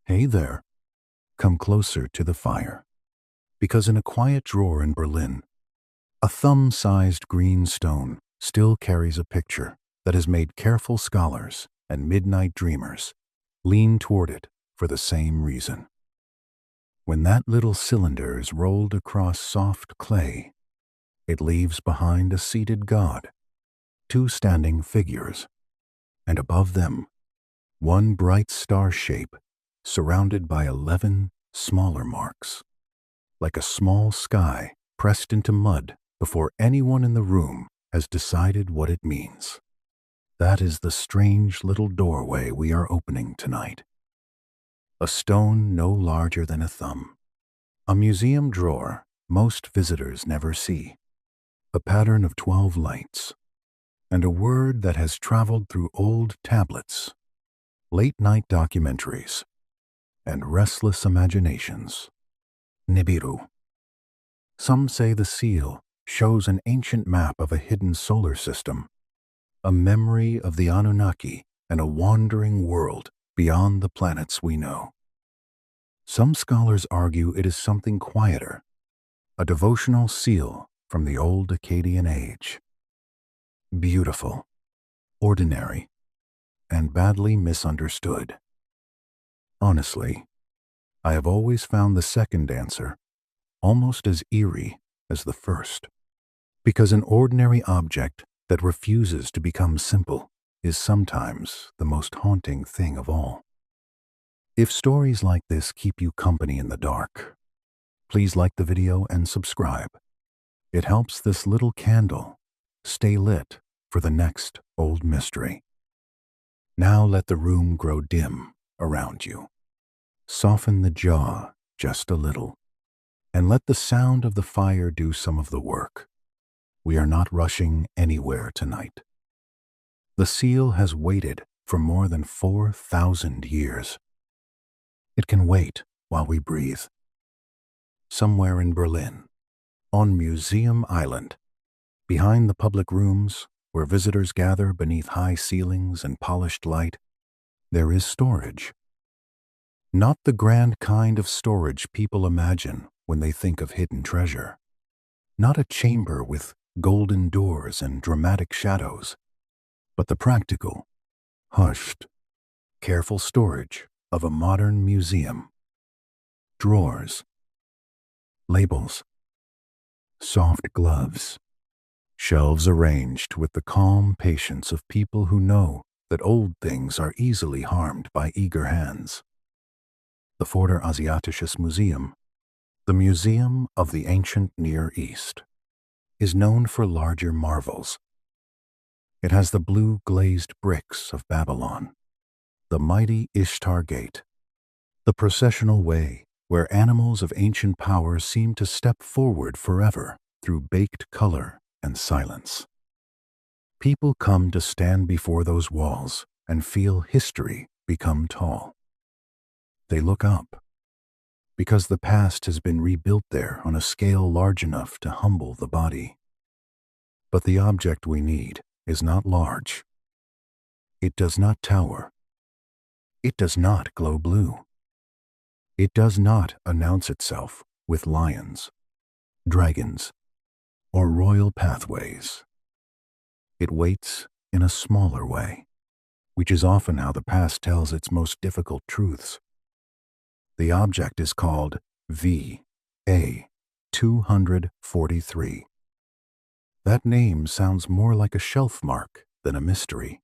Hey there, come closer to the fire. Because in a quiet drawer in Berlin, a thumb-sized green stone still carries a picture that has made careful scholars and midnight dreamers lean toward it for the same reason. When that little cylinder is rolled across soft clay, it leaves behind a seated god, two standing figures, and above them, one bright star shape surrounded by 11 smaller marks, like a small sky pressed into mud before anyone in the room has decided what it means. That is the strange little doorway we are opening tonight. A stone no larger than a thumb, a museum drawer most visitors never see, a pattern of 12 lights, and a word that has traveled through old tablets, late-night documentaries, and restless imaginations. Nibiru. Some say the seal shows an ancient map of a hidden solar system, a memory of the Anunnaki and a wandering world beyond the planets we know. Some scholars argue it is something quieter, a devotional seal from the old Akkadian age. Beautiful, ordinary, and badly misunderstood. Honestly, I have always found the second answer almost as eerie as the first, because an ordinary object that refuses to become simple is sometimes the most haunting thing of all. If stories like this keep you company in the dark, please like the video and subscribe. It helps this little candle stay lit for the next old mystery. Now let the room grow dim around you. Soften the jaw just a little, and let the sound of the fire do some of the work. We are not rushing anywhere tonight. The seal has waited for more than 4,000 years. It can wait while we breathe. Somewhere in Berlin, on Museum Island, behind the public rooms where visitors gather beneath high ceilings and polished light, there is storage. Not the grand kind of storage people imagine when they think of hidden treasure. Not a chamber with golden doors and dramatic shadows, but the practical, hushed, careful storage of a modern museum. Drawers, labels, soft gloves, shelves arranged with the calm patience of people who know that old things are easily harmed by eager hands. The Vorderasiatisches Museum, the Museum of the Ancient Near East, is known for larger marvels. It has the blue glazed bricks of Babylon, the mighty Ishtar Gate, the processional way where animals of ancient power seem to step forward forever through baked color and silence. People come to stand before those walls and feel history become tall. They look up, because the past has been rebuilt there on a scale large enough to humble the body. But the object we need is not large. It does not tower. It does not glow blue. It does not announce itself with lions, dragons, or royal pathways. It waits in a smaller way, which is often how the past tells its most difficult truths. The object is called VA243. That name sounds more like a shelf mark than a mystery,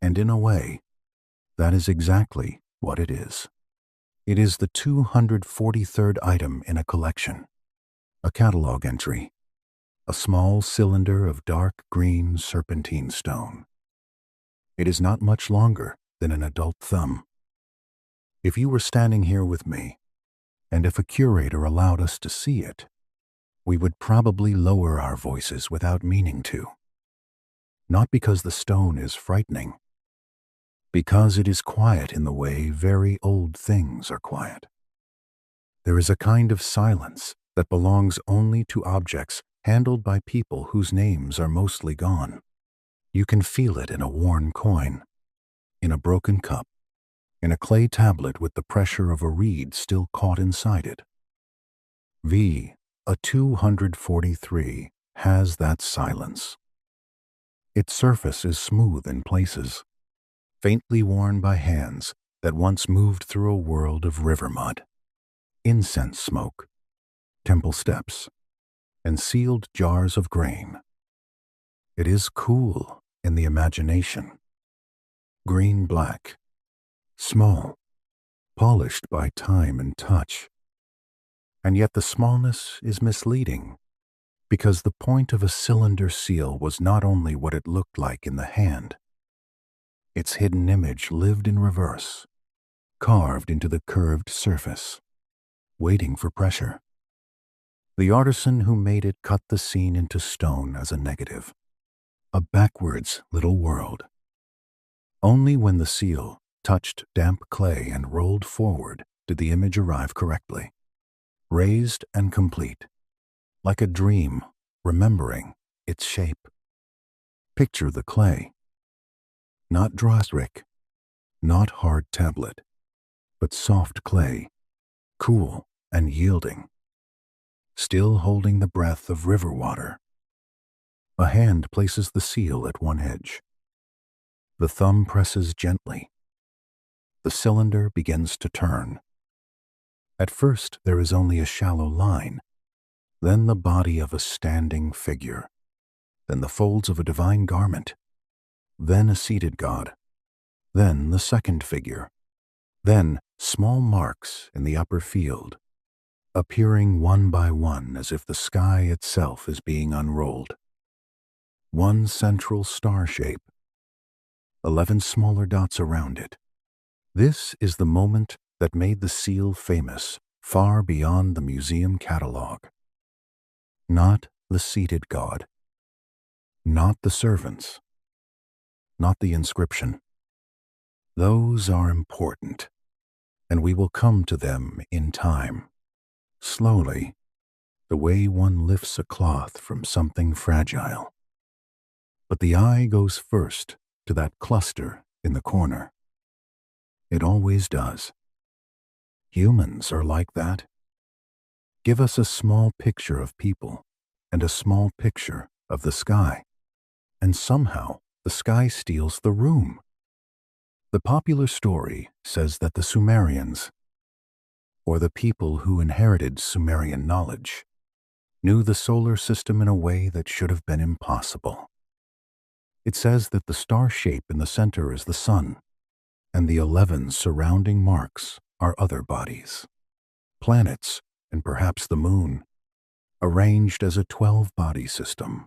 and in a way, that is exactly what it is. It is the 243rd item in a collection, a catalog entry, a small cylinder of dark green serpentine stone. It is not much longer than an adult thumb. If you were standing here with me, and if a curator allowed us to see it, we would probably lower our voices without meaning to. Not because the stone is frightening, because it is quiet in the way very old things are quiet. There is a kind of silence that belongs only to objects handled by people whose names are mostly gone. You can feel it in a worn coin, in a broken cup, in a clay tablet with the pressure of a reed still caught inside it. V, a 243, has that silence. Its surface is smooth in places, faintly worn by hands that once moved through a world of river mud, incense smoke, temple steps, and sealed jars of grain. It is cool in the imagination, green-black, small, polished by time and touch. And yet the smallness is misleading, because the point of a cylinder seal was not only what it looked like in the hand. Its hidden image lived in reverse, carved into the curved surface, waiting for pressure. The artisan who made it cut the scene into stone as a negative, a backwards little world. Only when the seal touched damp clay and rolled forward did the image arrive correctly, raised and complete, like a dream remembering its shape. Picture the clay, not dry brick, not hard tablet, but soft clay, cool and yielding, still holding the breath of river water. A hand places the seal at one edge. The thumb presses gently. The cylinder begins to turn. At first, there is only a shallow line, then the body of a standing figure, then the folds of a divine garment, then a seated god, then the second figure, then small marks in the upper field, appearing one by one as if the sky itself is being unrolled. One central star shape, 11 smaller dots around it. This is the moment that made the seal famous far beyond the museum catalog. Not the seated god, not the servants, not the inscription. Those are important, and we will come to them in time, slowly, the way one lifts a cloth from something fragile. But the eye goes first to that cluster in the corner. It always does. Humans are like that. Give us a small picture of people and a small picture of the sky, and somehow the sky steals the room. The popular story says that the Sumerians, or the people who inherited Sumerian knowledge, knew the solar system in a way that should have been impossible. It says that the star shape in the center is the sun, and the 11 surrounding marks are other bodies, planets, and perhaps the moon, arranged as a 12-body system.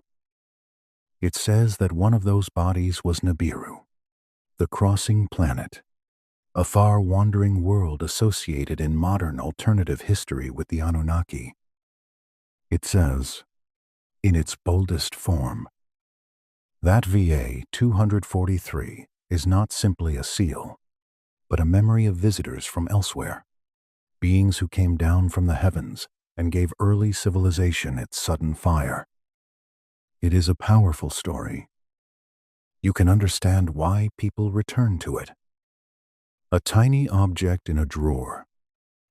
It says that one of those bodies was Nibiru, the crossing planet, a far-wandering world associated in modern alternative history with the Anunnaki. It says, in its boldest form, that VA 243 is not simply a seal, but a memory of visitors from elsewhere, beings who came down from the heavens and gave early civilization its sudden fire. It is a powerful story. You can understand why people return to it. A tiny object in a drawer,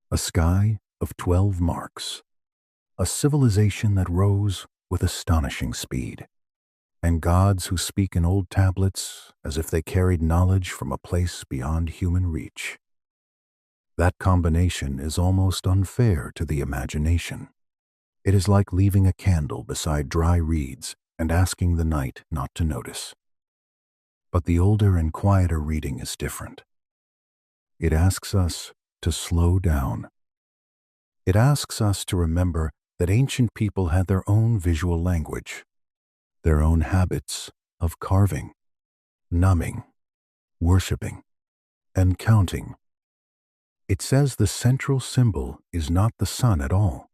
a sky of 12 marks, a civilization that rose with astonishing speed, and gods who speak in old tablets as if they carried knowledge from a place beyond human reach. That combination is almost unfair to the imagination. It is like leaving a candle beside dry reeds and asking the night not to notice. But the older and quieter reading is different. It asks us to slow down. It asks us to remember that ancient people had their own visual language, their own habits of carving, numbing, worshipping, and counting. It says the central symbol is not the sun at all,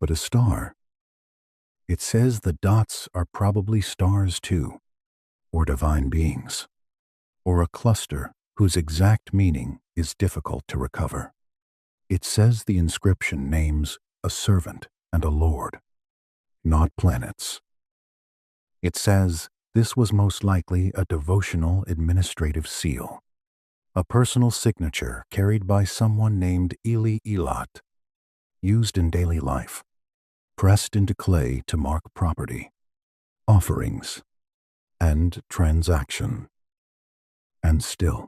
but a star. It says the dots are probably stars too, or divine beings, or a cluster whose exact meaning is difficult to recover. It says the inscription names a servant and a lord, not planets. It says this was most likely a devotional administrative seal, a personal signature carried by someone named Eli Elat, used in daily life, pressed into clay to mark property, offerings, and transaction. And still,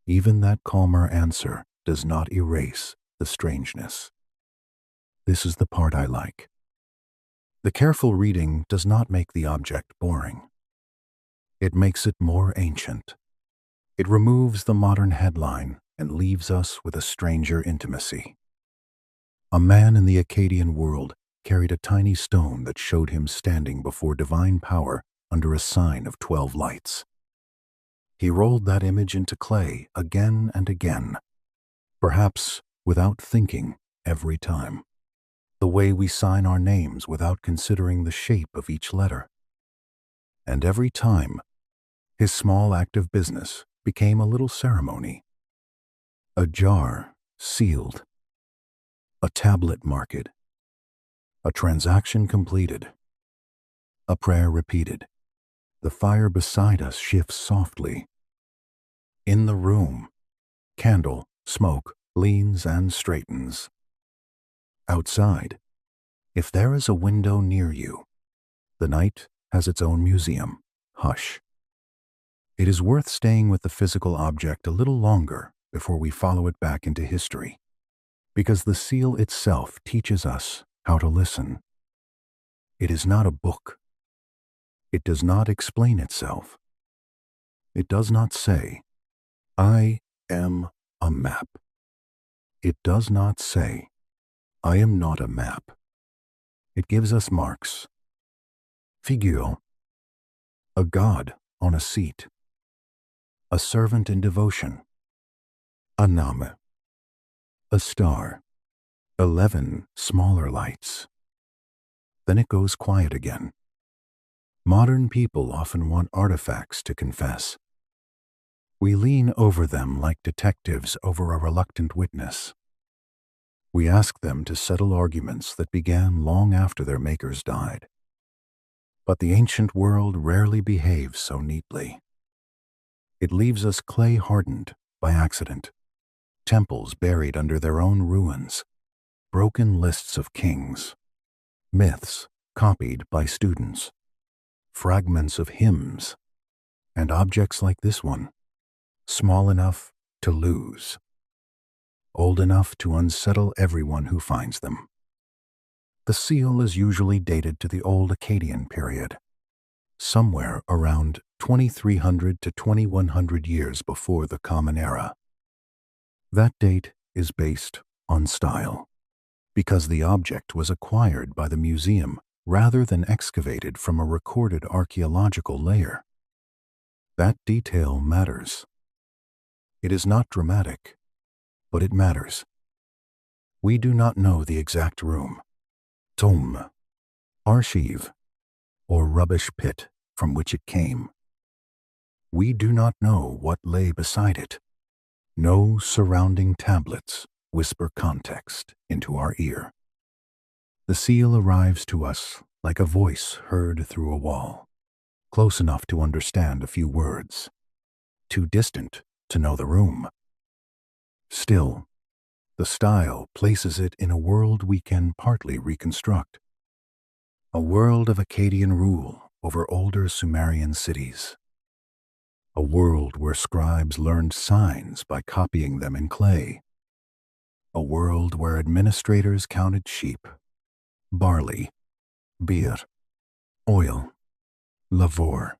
even that calmer answer does not erase the strangeness. This is the part I like. The careful reading does not make the object boring. It makes it more ancient. It removes the modern headline and leaves us with a stranger intimacy. A man in the Akkadian world carried a tiny stone that showed him standing before divine power under a sign of 12 lights. He rolled that image into clay again and again, perhaps without thinking every time, the way we sign our names without considering the shape of each letter. And every time, his small act of business became a little ceremony. A jar sealed, a tablet marked, a transaction completed, a prayer repeated. The fire beside us shifts softly. In the room, candle, smoke, leans and straightens. Outside, if there is a window near you, the night has its own museum. Hush. It is worth staying with the physical object a little longer before we follow it back into history, because the seal itself teaches us how to listen. It is not a book. It does not explain itself. It does not say, I am a map. It does not say, I am not a map. It gives us marks. Figure, a god on a seat, a servant in devotion, a name, a star, 11 smaller lights. Then it goes quiet again. Modern people often want artifacts to confess. We lean over them like detectives over a reluctant witness. We ask them to settle arguments that began long after their makers died. But the ancient world rarely behaves so neatly. It leaves us clay-hardened by accident, temples buried under their own ruins, broken lists of kings, myths copied by students, fragments of hymns, and objects like this one, small enough to lose, old enough to unsettle everyone who finds them. The seal is usually dated to the old Akkadian period, somewhere around 2300 to 2100 years before the Common Era. That date is based on style, because the object was acquired by the museum rather than excavated from a recorded archaeological layer. That detail matters. It is not dramatic, but it matters. We do not know the exact room, tomb, archive, or rubbish pit from which it came. We do not know what lay beside it. No surrounding tablets whisper context into our ear. The seal arrives to us like a voice heard through a wall, close enough to understand a few words, too distant to know the room. Still, the style places it in a world we can partly reconstruct. A world of Akkadian rule over older Sumerian cities. A world where scribes learned signs by copying them in clay. A world where administrators counted sheep, barley, beer, oil, lavor,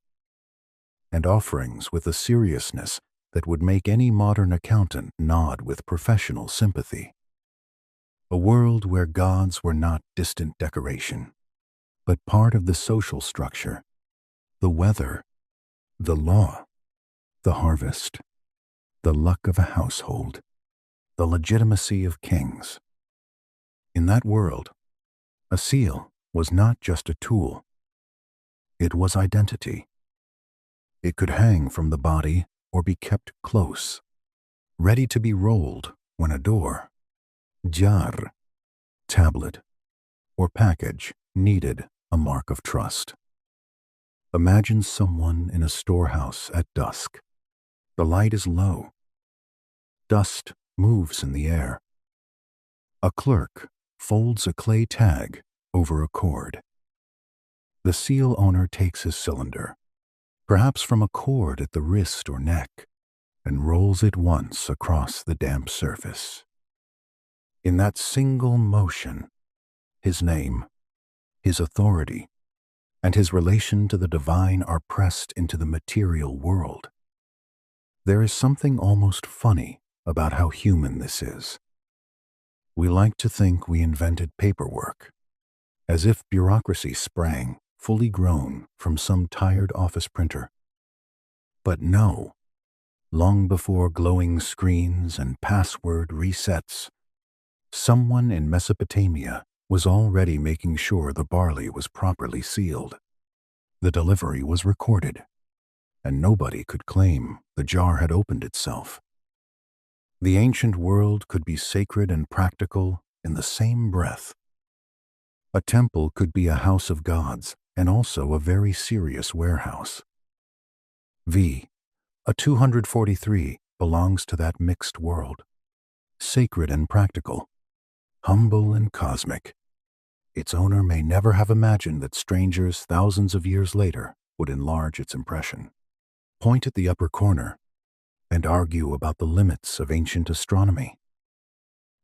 and offerings with a seriousness that would make any modern accountant nod with professional sympathy. A world where gods were not distant decoration, but part of the social structure, the weather, the law, the harvest, the luck of a household, the legitimacy of kings. In that world, a seal was not just a tool. It was identity. It could hang from the body or be kept close, ready to be rolled when a door, jar, tablet, or package needed a mark of trust. Imagine someone in a storehouse at dusk. The light is low, Dust moves in the air. A clerk folds a clay tag over a cord. The seal owner takes his cylinder, perhaps from a cord at the wrist or neck, and rolls it once across the damp surface. In that single motion, his name, his authority, and his relation to the divine are pressed into the material world. There is something almost funny about how human this is. We like to think we invented paperwork, as if bureaucracy sprang, fully grown, from some tired office printer. But no, long before glowing screens and password resets, someone in Mesopotamia was already making sure the barley was properly sealed. The delivery was recorded, and nobody could claim the jar had opened itself. The ancient world could be sacred and practical in the same breath. A temple could be a house of gods and also a very serious warehouse. A 243 belongs to that mixed world, sacred and practical, humble and cosmic. Its owner may never have imagined that strangers thousands of years later would enlarge its impression, point at the upper corner, and argue about the limits of ancient astronomy.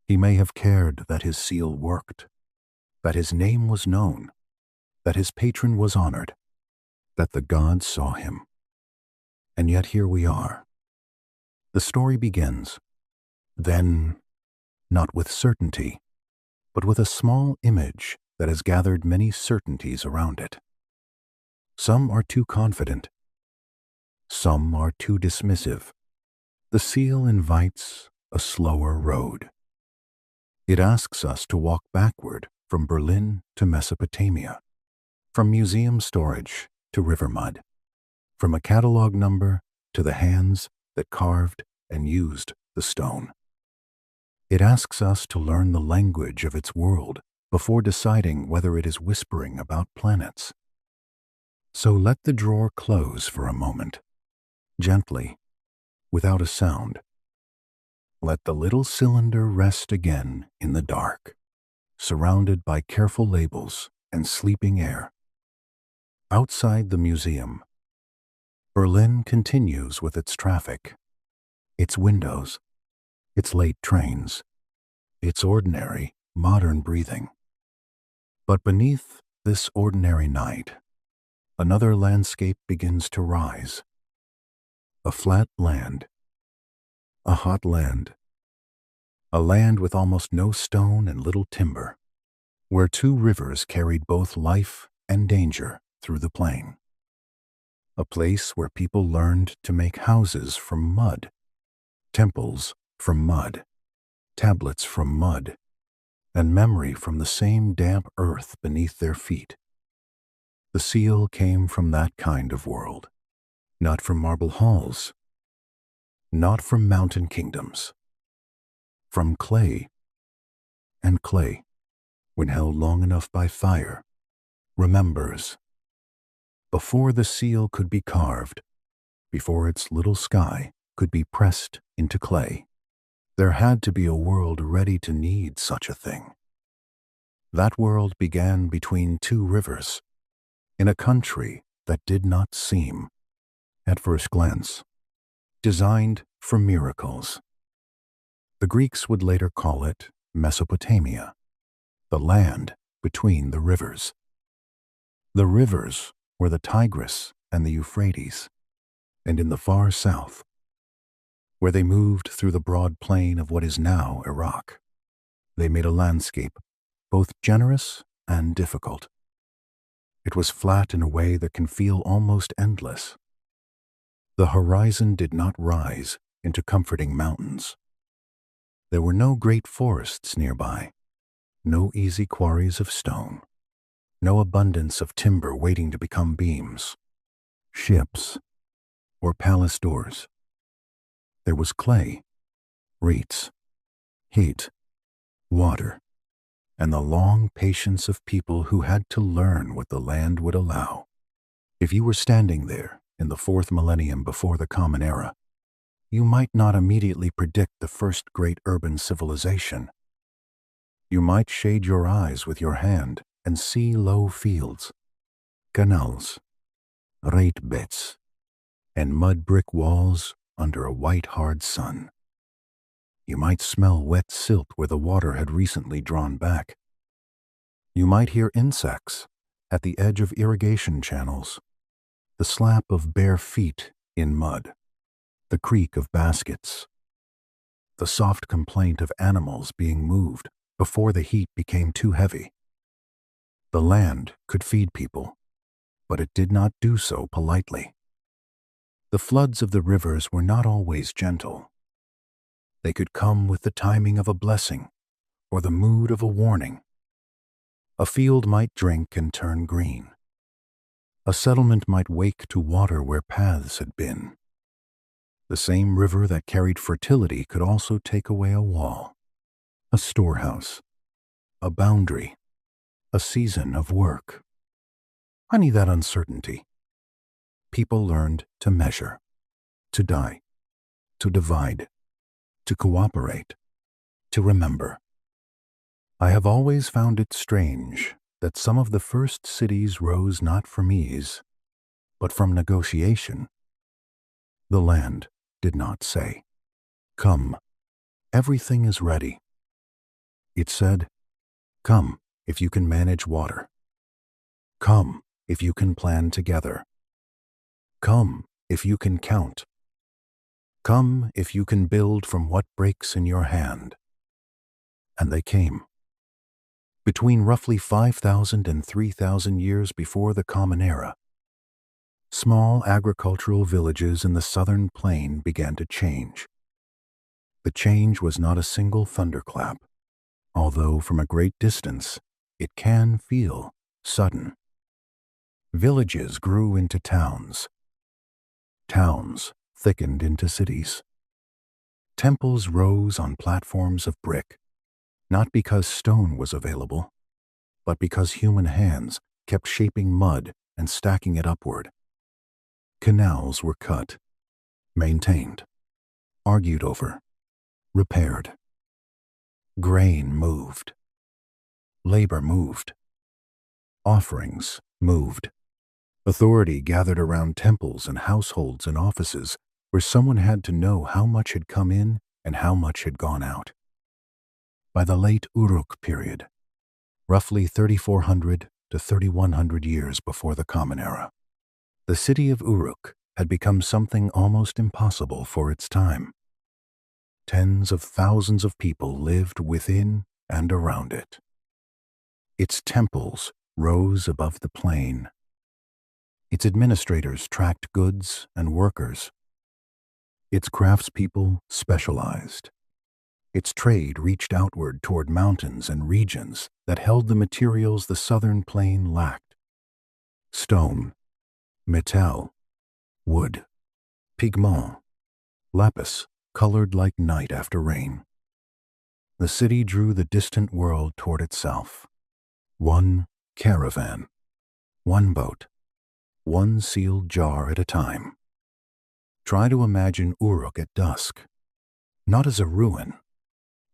He may have cared that his seal worked, that his name was known, that his patron was honored, that the gods saw him. And yet here we are. The story begins, then, not with certainty, but with a small image that has gathered many certainties around it. Some are too confident. Some are too dismissive. The seal invites a slower road. It asks us to walk backward from Berlin to Mesopotamia, from museum storage to river mud, from a catalog number to the hands that carved and used the stone. It asks us to learn the language of its world before deciding whether it is whispering about planets. So let the drawer close for a moment, gently, without a sound. Let the little cylinder rest again in the dark, surrounded by careful labels and sleeping air. Outside the museum, Berlin continues with its traffic, its windows, its late trains, its ordinary, modern breathing. But beneath this ordinary night, another landscape begins to rise. A flat land, a hot land, a land with almost no stone and little timber, where two rivers carried both life and danger through the plain. A place where people learned to make houses from mud, temples from mud, tablets from mud, and memory from the same damp earth beneath their feet. The seal came from that kind of world, not from marble halls, not from mountain kingdoms, from clay. And clay, when held long enough by fire, remembers. Before the seal could be carved, before its little sky could be pressed into clay, there had to be a world ready to need such a thing. That world began between two rivers, in a country that did not seem, at first glance, designed for miracles. The Greeks would later call it Mesopotamia, the land between the rivers. The rivers were the Tigris and the Euphrates, and in the far south, where they moved through the broad plain of what is now Iraq, they made a landscape both generous and difficult. It was flat in a way that can feel almost endless. The horizon did not rise into comforting mountains. There were no great forests nearby, no easy quarries of stone, no abundance of timber waiting to become beams, ships, or palace doors. There was clay, reeds, heat, water, and the long patience of people who had to learn what the land would allow. If you were standing there in the 4th millennium before the Common Era, you might not immediately predict the first great urban civilization. You might shade your eyes with your hand and see low fields, canals, reitbeds, and mud brick walls under a white hard sun. You might smell wet silt where the water had recently drawn back. You might hear insects at the edge of irrigation channels, the slap of bare feet in mud, the creak of baskets, the soft complaint of animals being moved before the heat became too heavy. The land could feed people, but it did not do so politely. The floods of the rivers were not always gentle. They could come with the timing of a blessing or the mood of a warning. A field might drink and turn green. A settlement might wake to water where paths had been. The same river that carried fertility could also take away a wall, a storehouse, a boundary, a season of work. I need that uncertainty. People learned to measure, to die, to divide, to cooperate, to remember. I have always found it strange that some of the first cities rose not from ease, but from negotiation. The land did not say, "Come, everything is ready." It said, "Come if you can manage water. Come if you can plan together. Come if you can count. Come if you can build from what breaks in your hand." And they came. Between roughly 5,000 and 3,000 years before the Common Era, small agricultural villages in the southern plain began to change. The change was not a single thunderclap, although from a great distance it can feel sudden. Villages grew into towns. Towns thickened into cities. Temples rose on platforms of brick, not because stone was available, but because human hands kept shaping mud and stacking it upward. Canals were cut, maintained, argued over, repaired. Grain moved. Labor moved. Offerings moved. Authority gathered around temples and households and offices where someone had to know how much had come in and how much had gone out. By the late Uruk period, roughly 3,400 to 3,100 years before the Common Era, the city of Uruk had become something almost impossible for its time. Tens of thousands of people lived within and around it. Its temples rose above the plain. Its administrators tracked goods and workers. Its craftspeople specialized. Its trade reached outward toward mountains and regions that held the materials the southern plain lacked: stone, metal, wood, pigment, lapis, colored like night after rain. The city drew the distant world toward itself. One caravan, one boat, one sealed jar at a time. Try to imagine Uruk at dusk, not as a ruin,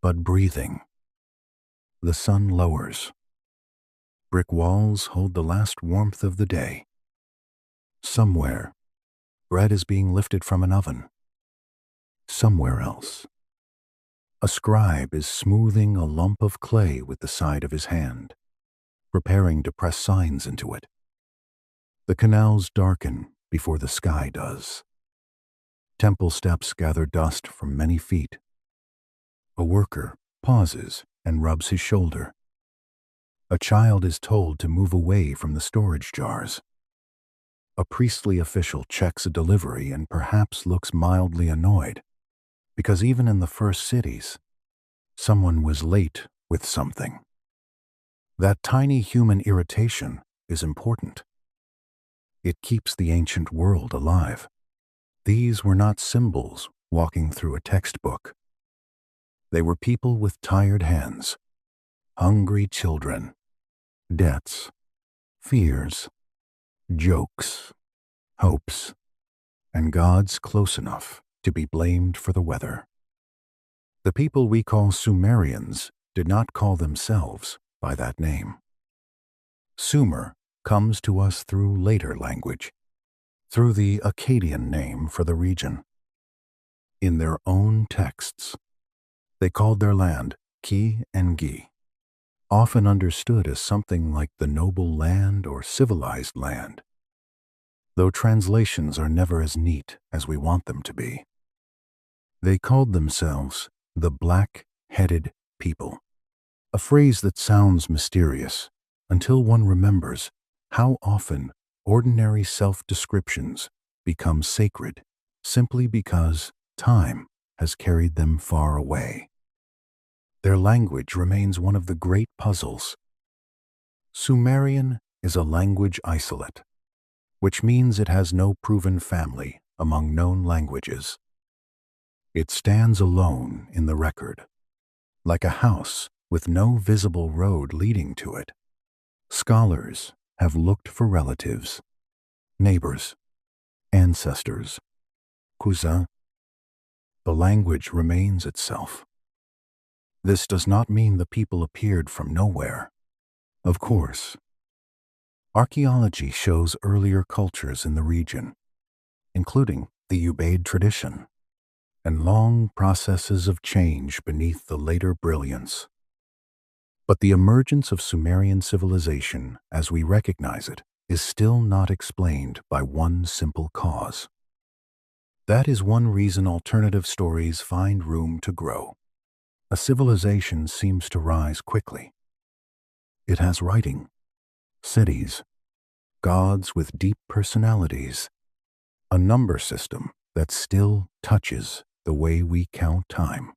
but breathing. The sun lowers. Brick walls hold the last warmth of the day. Somewhere, bread is being lifted from an oven. Somewhere else, a scribe is smoothing a lump of clay with the side of his hand, preparing to press signs into it. The canals darken before the sky does. Temple steps gather dust from many feet. A worker pauses and rubs his shoulder. A child is told to move away from the storage jars. A priestly official checks a delivery and perhaps looks mildly annoyed, because even in the first cities, someone was late with something. That tiny human irritation is important. It keeps the ancient world alive. These were not symbols walking through a textbook. They were people with tired hands, hungry children, debts, fears, jokes, hopes, and gods close enough to be blamed for the weather. The people we call Sumerians did not call themselves by that name. Sumer comes to us through later language, through the Akkadian name for the region. In their own texts, they called their land Ki and Gi, often understood as something like the noble land or civilized land, though translations are never as neat as we want them to be. They called themselves the black-headed people, a phrase that sounds mysterious until one remembers how often ordinary self-descriptions become sacred simply because time has carried them far away. Their language remains one of the great puzzles. Sumerian is a language isolate, which means it has no proven family among known languages. It stands alone in the record, like a house with no visible road leading to it. Scholars have looked for relatives, neighbors, ancestors, cousins. The language remains itself. This does not mean the people appeared from nowhere. Of course, archaeology shows earlier cultures in the region, including the Ubaid tradition, and long processes of change beneath the later brilliance. But the emergence of Sumerian civilization, as we recognize it, is still not explained by one simple cause. That is one reason alternative stories find room to grow. A civilization seems to rise quickly. It has writing, cities, gods with deep personalities, a number system that still touches the way we count time,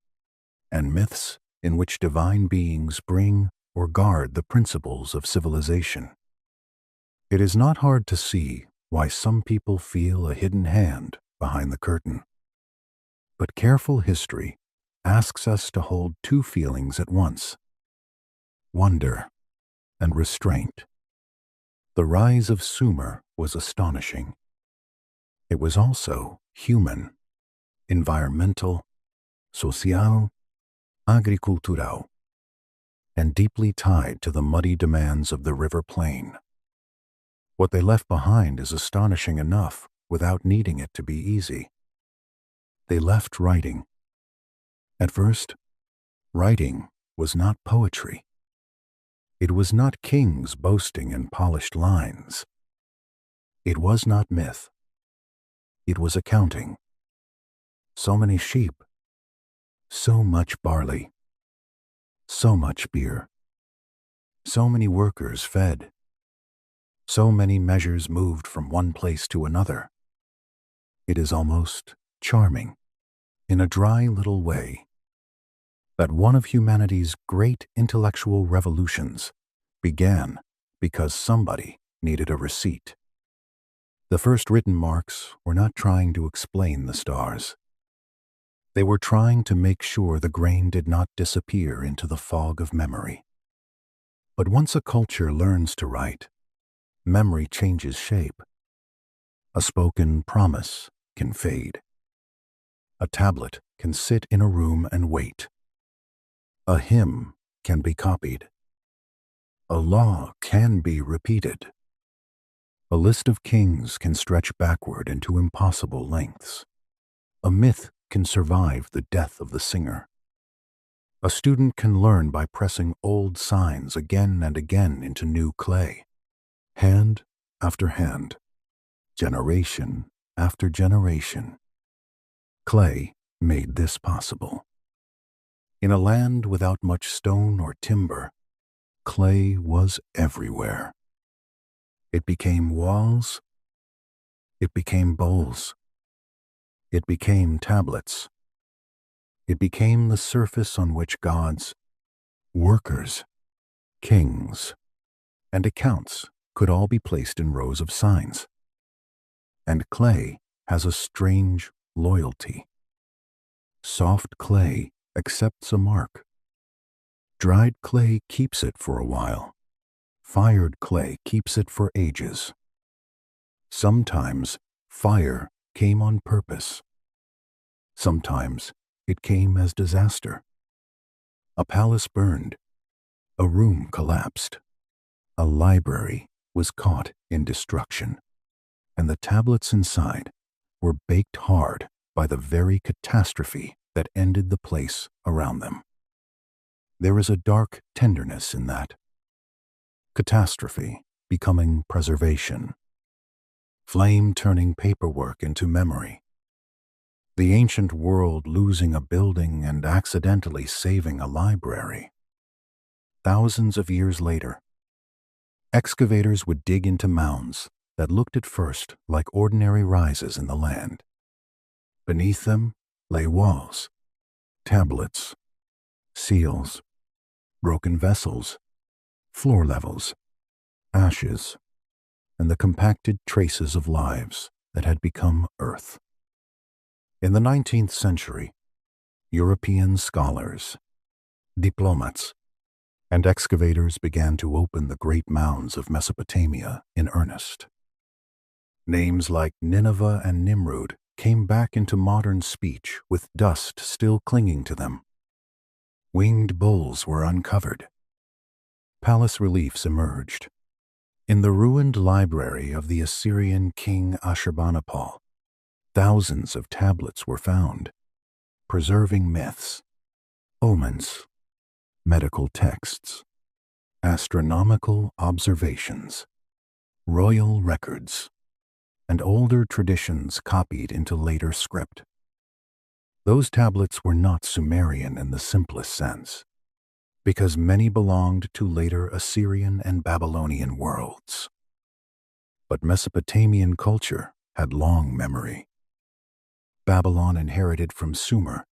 and myths in which divine beings bring or guard the principles of civilization. It is not hard to see why some people feel a hidden hand behind the curtain. But careful history asks us to hold two feelings at once: wonder and restraint. The rise of Sumer was astonishing. It was also human, environmental, social, agricultural, and deeply tied to the muddy demands of the river plain. What they left behind is astonishing enough without needing it to be easy. They left writing. At first, writing was not poetry. It was not kings boasting in polished lines. It was not myth. It was accounting. So many sheep, so much barley, so much beer, so many workers fed, so many measures moved from one place to another. It is almost charming, in a dry little way, that one of humanity's great intellectual revolutions began because somebody needed a receipt. The first written marks were not trying to explain the stars. They were trying to make sure the grain did not disappear into the fog of memory. But once a culture learns to write, memory changes shape. A spoken promise can fade. A tablet can sit in a room and wait. A hymn can be copied. A law can be repeated. A list of kings can stretch backward into impossible lengths. A myth can survive the death of the singer. A student can learn by pressing old signs again and again into new clay, hand after hand, generation after generation. Clay made this possible. In a land without much stone or timber, clay was everywhere. It became walls. It became bowls. It became tablets. It became the surface on which gods, workers, kings, and accounts could all be placed in rows of signs. And clay has a strange loyalty. Soft clay accepts a mark. Dried clay keeps it for a while. Fired clay keeps it for ages. Sometimes fire came on purpose. Sometimes it came as disaster. A palace burned, a room collapsed, a library was caught in destruction, and the tablets inside were baked hard by the very catastrophe that ended the place around them. There is a dark tenderness in that. Catastrophe becoming preservation. Flame turning paperwork into memory. The ancient world losing a building and accidentally saving a library. Thousands of years later, excavators would dig into mounds that looked at first like ordinary rises in the land. Beneath them lay walls, tablets, seals, broken vessels, floor levels, ashes, and the compacted traces of lives that had become Earth. In the 19th century, European scholars, diplomats, and excavators began to open the great mounds of Mesopotamia in earnest. Names like Nineveh and Nimrud came back into modern speech with dust still clinging to them. Winged bulls were uncovered. Palace reliefs emerged. In the ruined library of the Assyrian king Ashurbanipal, thousands of tablets were found, preserving myths, omens, medical texts, astronomical observations, royal records, and older traditions copied into later script. Those tablets were not Sumerian in the simplest sense, because many belonged to later Assyrian and Babylonian worlds. But Mesopotamian culture had long memory. Babylon inherited from Sumer.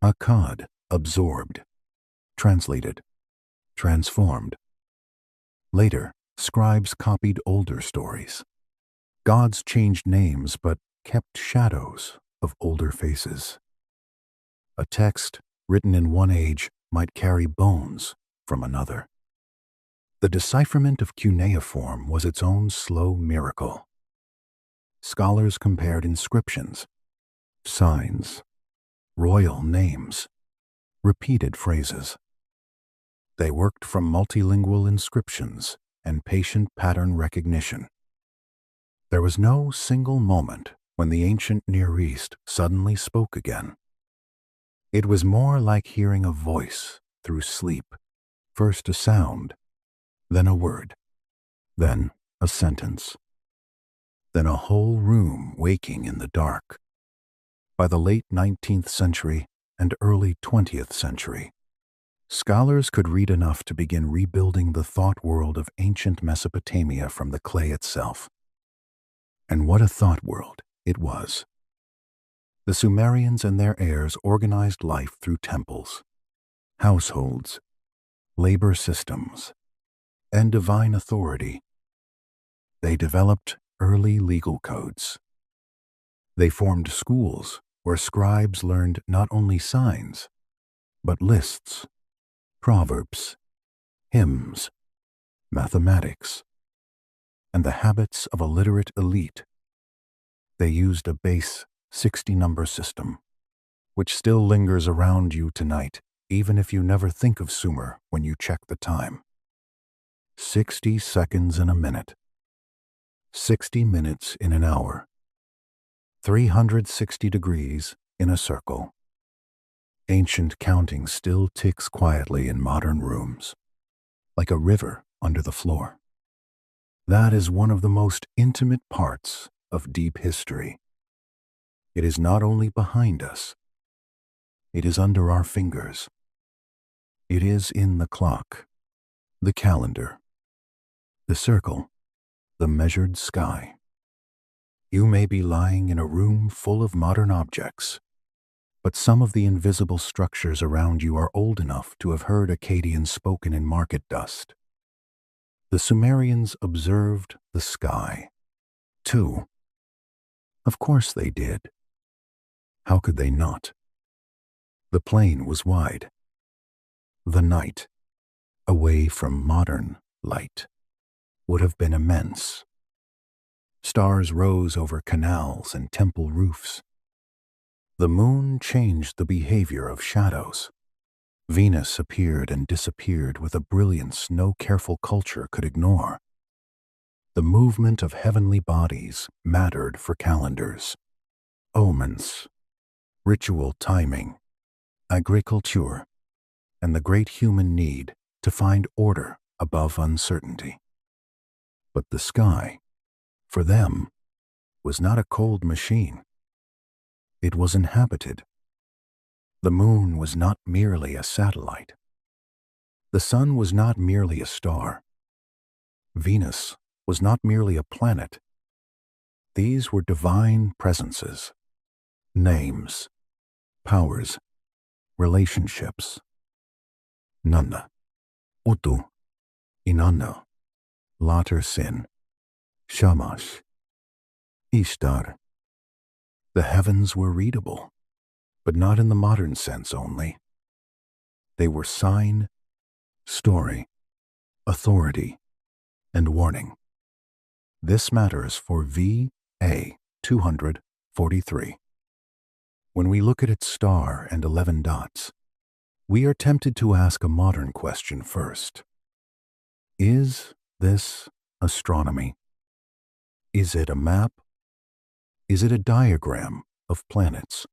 Akkad absorbed, translated, transformed. Later, scribes copied older stories. Gods changed names but kept shadows of older faces. A text written in one age might carry bones from another. The decipherment of cuneiform was its own slow miracle. Scholars compared inscriptions, signs, royal names, repeated phrases. They worked from multilingual inscriptions and patient pattern recognition. There was no single moment when the ancient Near East suddenly spoke again. It was more like hearing a voice through sleep, first a sound, then a word, then a sentence, then a whole room waking in the dark. By the late 19th century and early 20th century, scholars could read enough to begin rebuilding the thought world of ancient Mesopotamia from the clay itself. And what a thought world it was. The Sumerians and their heirs organized life through temples, households, labor systems, and divine authority. They developed early legal codes. They formed schools where scribes learned not only signs, but lists, proverbs, hymns, mathematics, and the habits of a literate elite. They used a base 60-number system, which still lingers around you tonight, even if you never think of Sumer when you check the time. 60 seconds in a minute, 60 minutes in an hour, 360 degrees in a circle. Ancient counting still ticks quietly in modern rooms, like a river under the floor. That is one of the most intimate parts of deep history. It is not only behind us, it is under our fingers. It is in the clock, the calendar, the circle, the measured sky. You may be lying in a room full of modern objects, but some of the invisible structures around you are old enough to have heard Akkadian spoken in market dust. The Sumerians observed the sky, too. Of course they did. How could they not? The plain was wide. The night, away from modern light, would have been immense. Stars rose over canals and temple roofs. The moon changed the behavior of shadows. Venus appeared and disappeared with a brilliance no careful culture could ignore. The movement of heavenly bodies mattered for calendars, omens, ritual timing, agriculture, and the great human need to find order above uncertainty. But the sky, for them, was not a cold machine. It was inhabited. The moon was not merely a satellite. The sun was not merely a star. Venus was not merely a planet. These were divine presences, names, powers, relationships. Nanda, Utu, Inanna, Later Sin, Shamash, Ishtar. The heavens were readable, but not in the modern sense only. They were sign, story, authority, and warning. This matters for VA 243. When we look at its star and 11 dots, we are tempted to ask a modern question first. Is this astronomy? Is it a map? Is it a diagram of planets?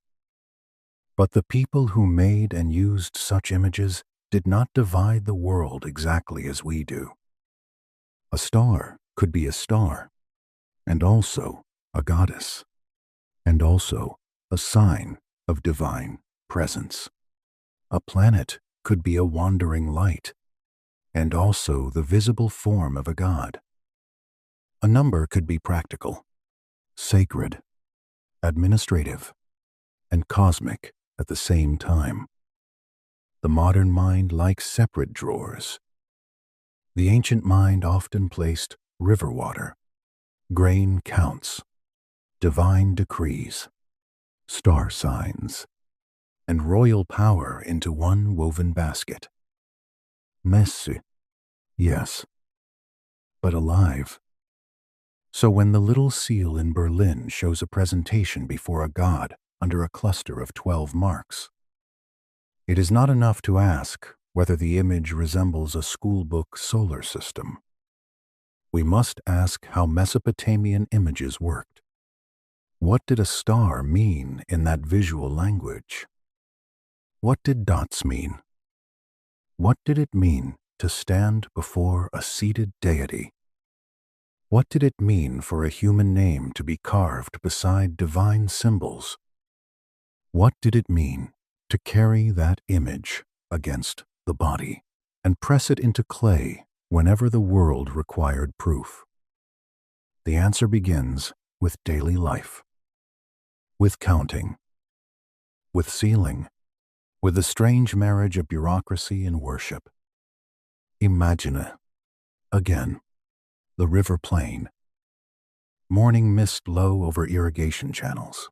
But the people who made and used such images did not divide the world exactly as we do. A star could be a star, and also a goddess, and also a sign of divine presence. A planet could be a wandering light, and also the visible form of a god. A number could be practical, sacred, administrative, and cosmic at the same time. The modern mind likes separate drawers. The ancient mind often placed river water, grain counts, divine decrees, star signs, and royal power into one woven basket. Messy, yes, but alive. So when the little seal in Berlin shows a presentation before a god under a cluster of 12 marks, it is not enough to ask whether the image resembles a schoolbook solar system. We must ask how Mesopotamian images worked. What did a star mean in that visual language? What did dots mean? What did it mean to stand before a seated deity? What did it mean for a human name to be carved beside divine symbols? What did it mean to carry that image against the body and press it into clay whenever the world required proof? The answer begins with daily life, with counting, with sealing, with the strange marriage of bureaucracy and worship. Imagine, again, the river plain, morning mist low over irrigation channels,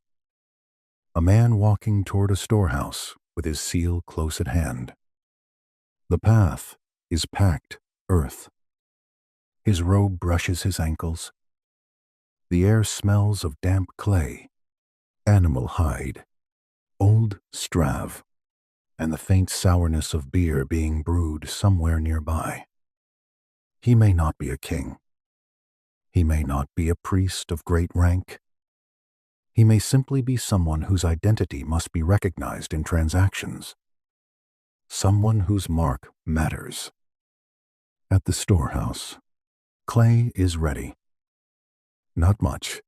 a man walking toward a storehouse with his seal close at hand. The path is packed earth. His robe brushes his ankles. The air smells of damp clay, animal hide, old strav, and the faint sourness of beer being brewed somewhere nearby. He may not be a king. He may not be a priest of great rank. He may simply be someone whose identity must be recognized in transactions. Someone whose mark matters. At the storehouse, clay is ready. Not much.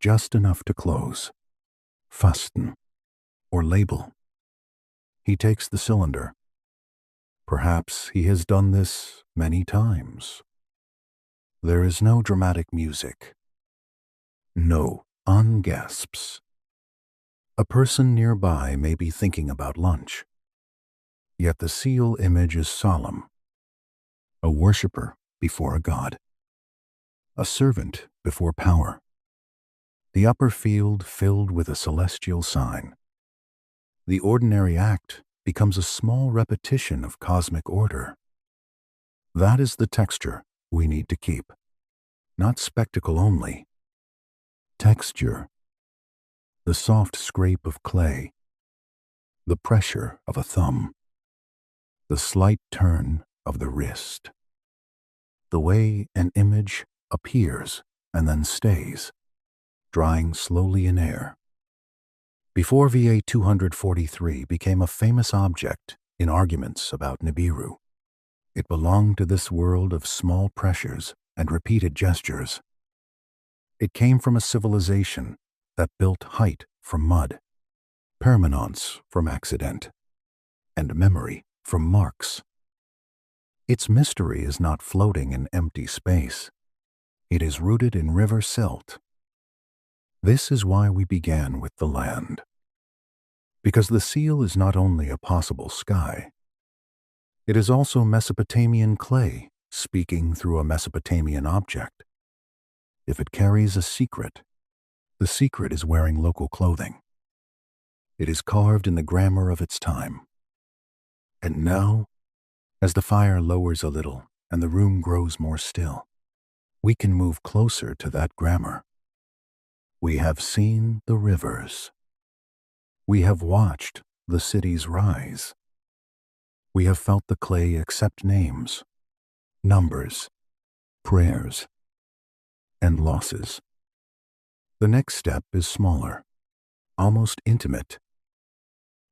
Just enough to close, fasten, or label. He takes the cylinder. Perhaps he has done this many times. There is no dramatic music. No gasps. A person nearby may be thinking about lunch. Yet the seal image is solemn. A worshiper before a god. A servant before power. The upper field filled with a celestial sign. The ordinary act becomes a small repetition of cosmic order. That is the texture we need to keep. Not spectacle only. Texture. the soft scrape of clay, the pressure of a thumb, the slight turn of the wrist, the way an image appears and then stays, drying slowly in air. Before VA 243 became a famous object in arguments about Nibiru, it belonged to this world of small pressures and repeated gestures. It came from a civilization that built height from mud, permanence from accident, and memory from marks. Its mystery is not floating in empty space. It is rooted in river silt. This is why we began with the land. Because the seal is not only a possible sky, it is also Mesopotamian clay speaking through a Mesopotamian object. If it carries a secret, the secret is wearing local clothing. It is carved in the grammar of its time. And now, as the fire lowers a little and the room grows more still, we can move closer to that grammar. We have seen the rivers. We have watched the cities rise. We have felt the clay accept names, numbers, prayers, and losses. The next step is smaller, almost intimate.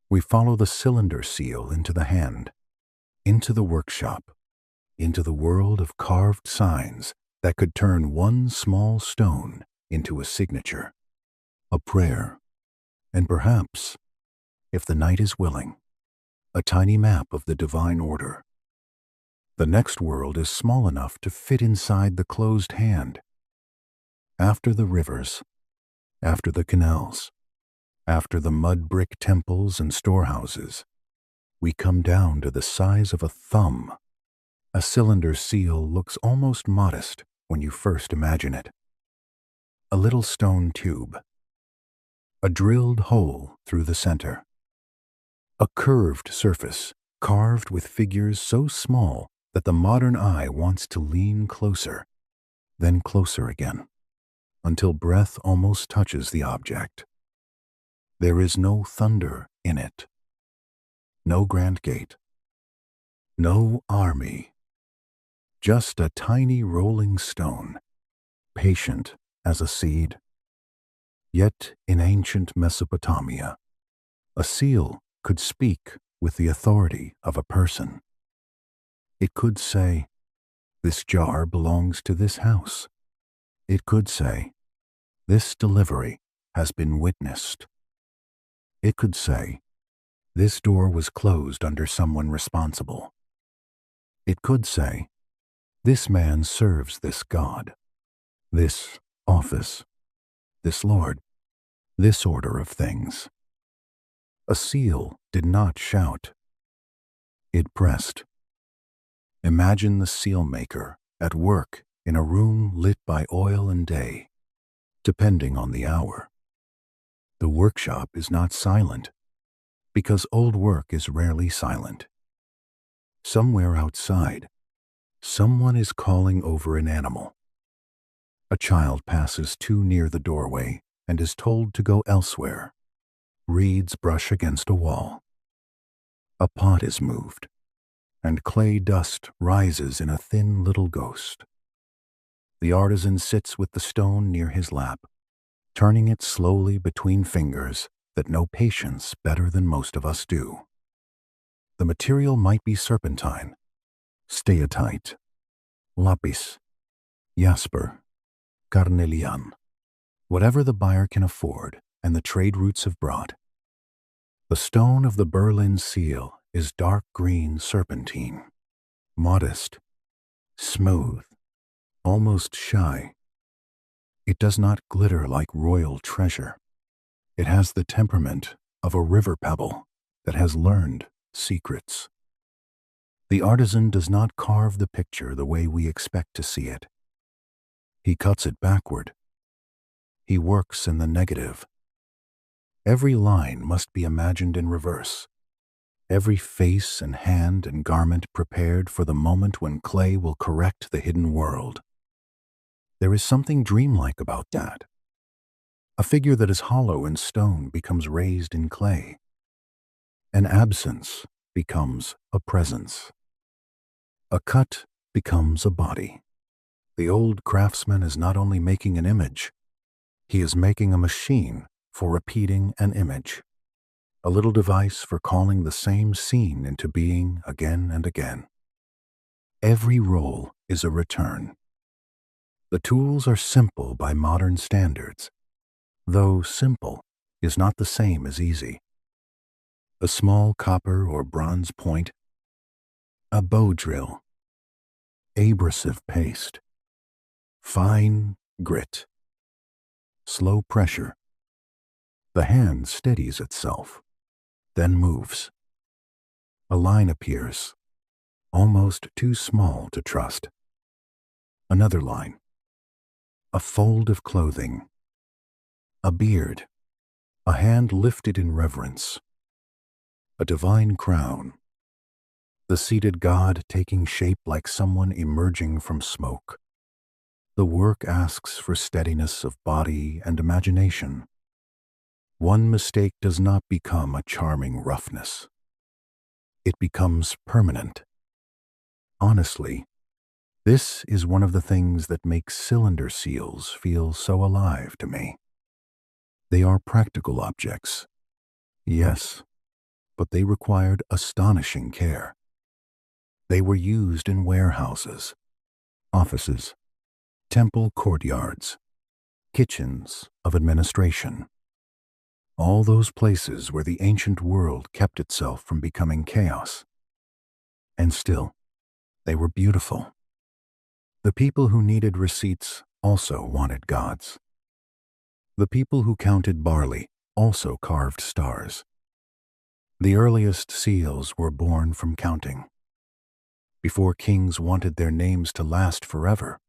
We follow the cylinder seal into the hand, into the workshop, into the world of carved signs that could turn one small stone into a signature, a prayer, and perhaps, if the night is willing, a tiny map of the divine order. The next world is small enough to fit inside the closed hand. After the rivers, after the canals, after the mud brick temples and storehouses, we come down to the size of a thumb. A cylinder seal looks almost modest when you first imagine it. A little stone tube, a drilled hole through the center, a curved surface carved with figures so small that the modern eye wants to lean closer, then closer again, until breath almost touches the object. There is no thunder in it, no grand gate, no army, just a tiny rolling stone, patient as a seed. Yet in ancient Mesopotamia, a seal could speak with the authority of a person. It could say, "This jar belongs to this house." It could say, "This delivery has been witnessed." It could say, "This door was closed under someone responsible." It could say, "This man serves this God, this office, this Lord, this order of things." A seal did not shout. It pressed. Imagine the seal maker at work in a room lit by oil and day, depending on the hour. The workshop is not silent, because old work is rarely silent. Somewhere outside, someone is calling over an animal. A child passes too near the doorway and is told to go elsewhere. Reeds brush against a wall. A pot is moved, and clay dust rises in a thin little ghost. The artisan sits with the stone near his lap, turning it slowly between fingers that know patience better than most of us do. The material might be serpentine, steatite, lapis, jasper, carnelian, whatever the buyer can afford and the trade routes have brought. The stone of the Berlin seal is dark green serpentine, modest, smooth, almost shy. It does not glitter like royal treasure. It has the temperament of a river pebble that has learned secrets. The artisan does not carve the picture the way we expect to see it. He cuts it backward. He works in the negative. Every line must be imagined in reverse. Every face and hand and garment prepared for the moment when clay will correct the hidden world. There is something dreamlike about that. A figure that is hollow in stone becomes raised in clay. An absence becomes a presence. A cut becomes a body. The old craftsman is not only making an image, he is making a machine for repeating an image, a little device for calling the same scene into being again and again. Every roll is a return. The tools are simple by modern standards, though simple is not the same as easy. A small copper or bronze point, a bow drill, abrasive paste, fine grit, slow pressure. The hand steadies itself, then moves. A line appears, almost too small to trust. Another line, a fold of clothing, a beard, a hand lifted in reverence, a divine crown, the seated God taking shape like someone emerging from smoke. The work asks for steadiness of body and imagination. One mistake does not become a charming roughness. It becomes permanent. Honestly, this is one of the things that makes cylinder seals feel so alive to me. They are practical objects, yes, but they required astonishing care. They were used in warehouses, offices, temple courtyards, kitchens of administration, all those places where the ancient world kept itself from becoming chaos. And still, they were beautiful. The people who needed receipts also wanted gods. The people who counted barley also carved stars. The earliest seals were born from counting. Before kings wanted their names to last forever,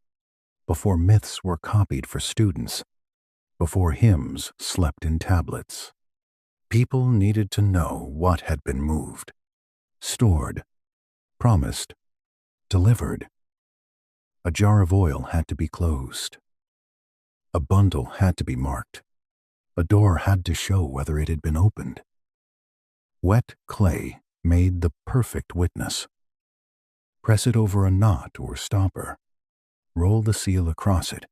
before myths were copied for students, before hymns slept in tablets, people needed to know what had been moved, stored, promised, delivered. A jar of oil had to be closed. A bundle had to be marked. A door had to show whether it had been opened. Wet clay made the perfect witness. Press it over a knot or stopper, roll the seal across it,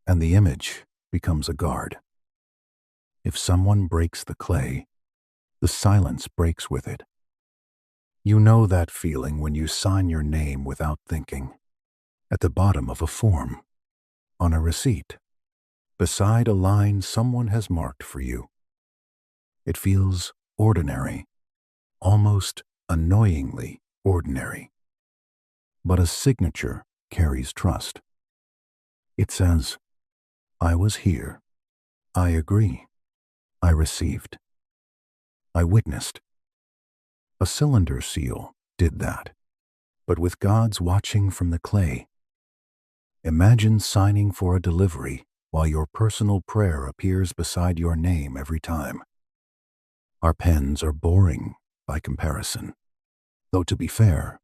and the image becomes a guard. If someone breaks the clay, the silence breaks with it. You know that feeling when you sign your name without thinking, at the bottom of a form, on a receipt, beside a line someone has marked for you. It feels ordinary, almost annoyingly ordinary. But a signature carries trust. It says, I was here. I agree. I received. I witnessed. A cylinder seal did that, but with gods watching from the clay. Imagine signing for a delivery while your personal prayer appears beside your name every time. Our pens are boring by comparison, though to be fair,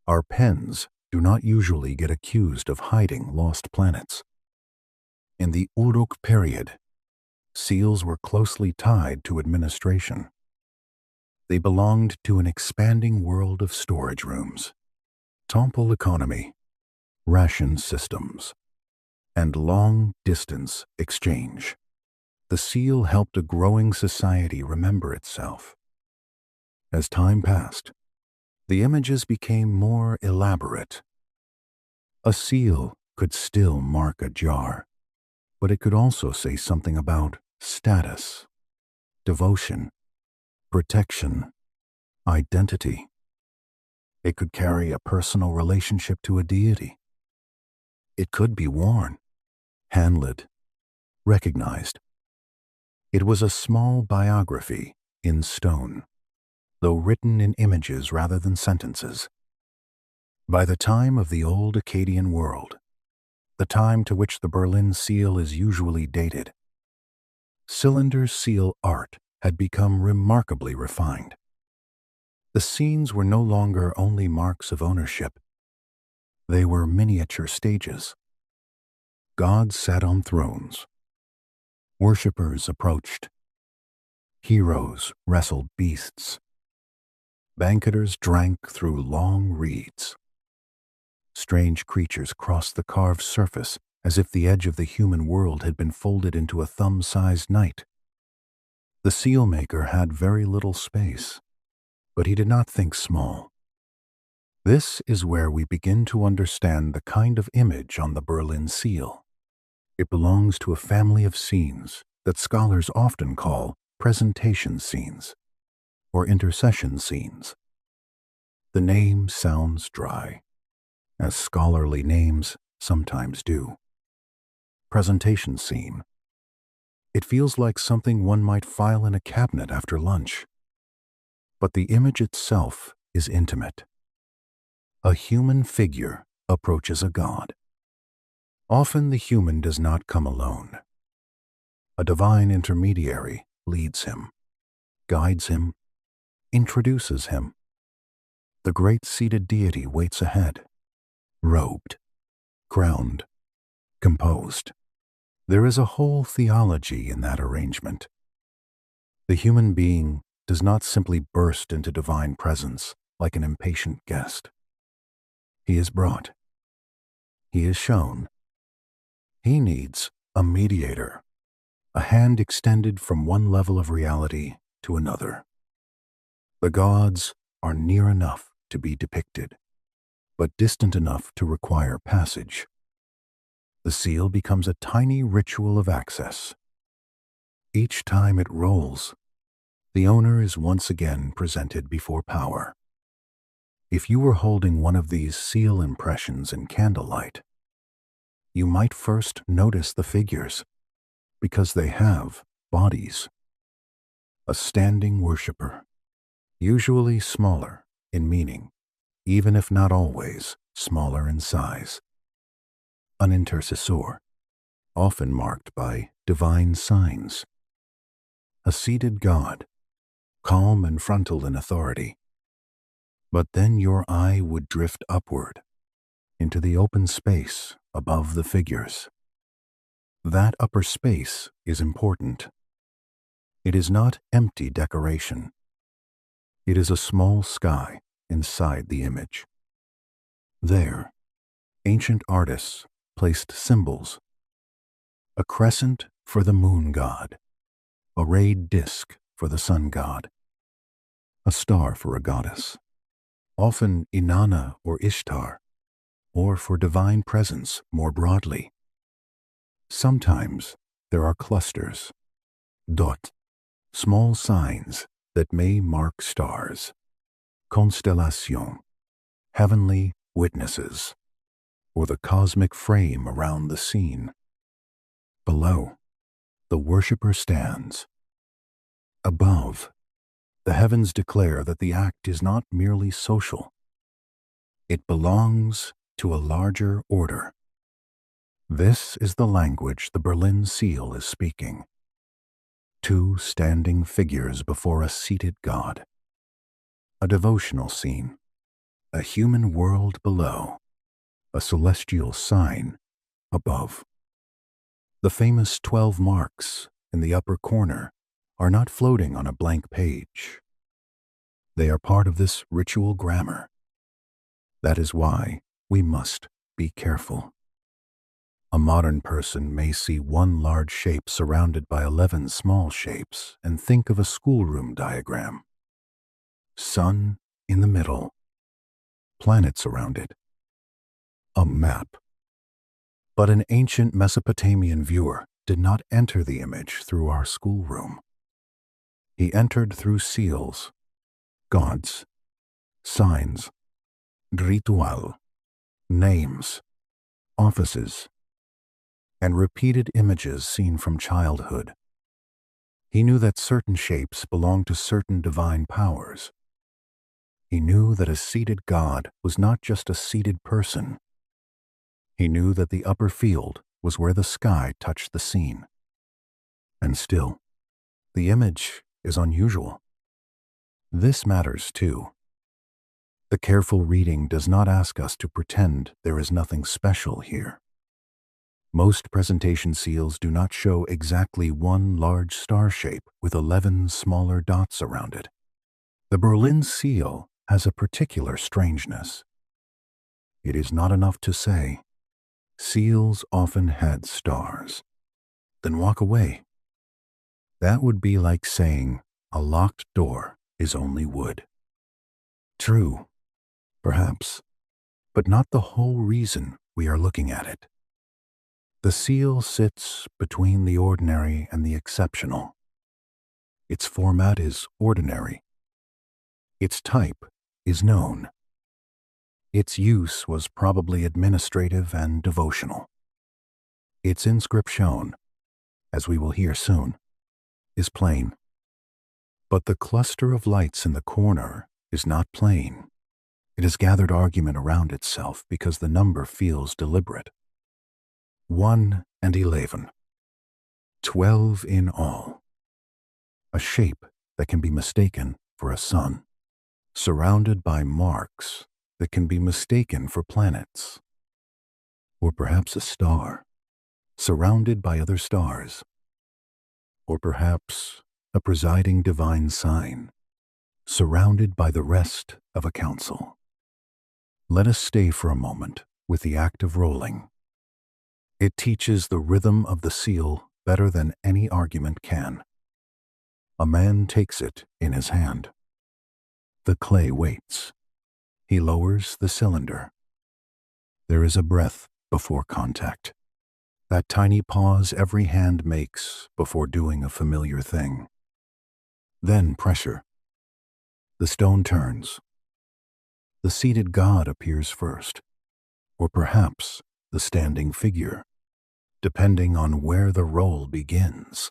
our pens do not usually get accused of hiding lost planets. In the Uruk period, seals were closely tied to administration. They belonged to an expanding world of storage rooms, temple economy, ration systems, and long-distance exchange. The seal helped a growing society remember itself. As time passed, the images became more elaborate. A seal could still mark a jar, but it could also say something about status, devotion, protection, identity. It could carry a personal relationship to a deity. It could be worn, handled, recognized. It was a small biography in stone, though written in images rather than sentences. By the time of the old Akkadian world, the time to which the Berlin seal is usually dated, cylinder seal art had become remarkably refined. The scenes were no longer only marks of ownership. They were miniature stages. Gods sat on thrones. Worshippers approached. Heroes wrestled beasts. Banqueters drank through long reeds. Strange creatures crossed the carved surface as if the edge of the human world had been folded into a thumb-sized knight. The seal maker had very little space, but he did not think small. This is where we begin to understand the kind of image on the Berlin seal. It belongs to a family of scenes that scholars often call presentation scenes or intercession scenes. The name sounds dry, as scholarly names sometimes do. Presentation scene. It feels like something one might file in a cabinet after lunch. But the image itself is intimate. A human figure approaches a god. Often the human does not come alone. A divine intermediary leads him, guides him, introduces him. The great seated deity waits ahead, robed, crowned, composed. There is a whole theology in that arrangement. The human being does not simply burst into divine presence like an impatient guest. He is brought. He is shown. He needs a mediator, a hand extended from one level of reality to another. The gods are near enough to be depicted, but distant enough to require passage. The seal becomes a tiny ritual of access. Each time it rolls, the owner is once again presented before power. If you were holding one of these seal impressions in candlelight, you might first notice the figures, because they have bodies. A standing worshipper, usually smaller in meaning, even if not always smaller in size. An intercessor, often marked by divine signs. A seated god, calm and frontal in authority. But then your eye would drift upward, into the open space above the figures. That upper space is important. It is not empty decoration. It is a small sky inside the image. There, ancient artists placed symbols. A crescent for the moon god, a rayed disk for the sun god, a star for a goddess, often Inanna or Ishtar, or for divine presence more broadly. Sometimes there are clusters, dot, small signs that may mark stars, constellation, heavenly witnesses, or the cosmic frame around the scene. Below, the worshipper stands. Above, the heavens declare that the act is not merely social. It belongs to a larger order. This is the language the Berlin seal is speaking. Two standing figures before a seated god. A devotional scene. A human world below. A celestial sign above. The famous 12 marks in the upper corner are not floating on a blank page. They are part of this ritual grammar. That is why we must be careful. A modern person may see one large shape surrounded by 11 small shapes and think of a schoolroom diagram. Sun in the middle, planets around it, a map. But an ancient Mesopotamian viewer did not enter the image through our schoolroom. He entered through seals, gods, signs, ritual, names, offices, and repeated images seen from childhood. He knew that certain shapes belonged to certain divine powers. He knew that a seated god was not just a seated person. He knew that the upper field was where the sky touched the scene. And still, the image is unusual. This matters too. The careful reading does not ask us to pretend there is nothing special here. Most presentation seals do not show exactly one large star shape with 11 smaller dots around it. The Berlin seal has a particular strangeness. It is not enough to say, seals often had stars. Then walk away. That would be like saying a locked door is only wood. True, perhaps, but not the whole reason we are looking at it. The seal sits between the ordinary and the exceptional. Its format is ordinary. Its type is known. Its use was probably administrative and devotional. Its inscription, as we will hear soon, is plain. But the cluster of lights in the corner is not plain. It has gathered argument around itself because the number feels deliberate. 1 and 11. 12 in all. A shape that can be mistaken for a sun, surrounded by marks that can be mistaken for planets. Or perhaps a star, surrounded by other stars. Or perhaps a presiding divine sign, surrounded by the rest of a council. Let us stay for a moment with the act of rolling. It teaches the rhythm of the seal better than any argument can. A man takes it in his hand. The clay waits. He lowers the cylinder. There is a breath before contact. That tiny pause every hand makes before doing a familiar thing. Then pressure. The stone turns. The seated god appears first, or perhaps the standing figure, depending on where the roll begins.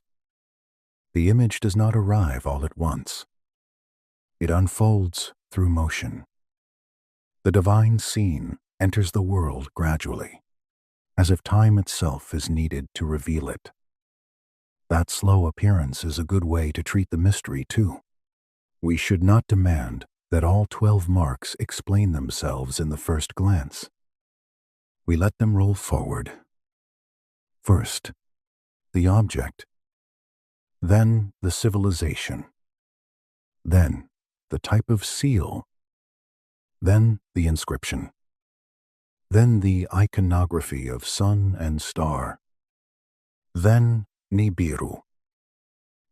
The image does not arrive all at once. It unfolds through motion. The divine scene enters the world gradually, as if time itself is needed to reveal it. That slow appearance is a good way to treat the mystery, too. We should not demand that all 12 marks explain themselves in the first glance. We let them roll forward. First, the object. Then the civilization. Then the type of seal. Then the inscription. Then the iconography of sun and star. Then Nibiru.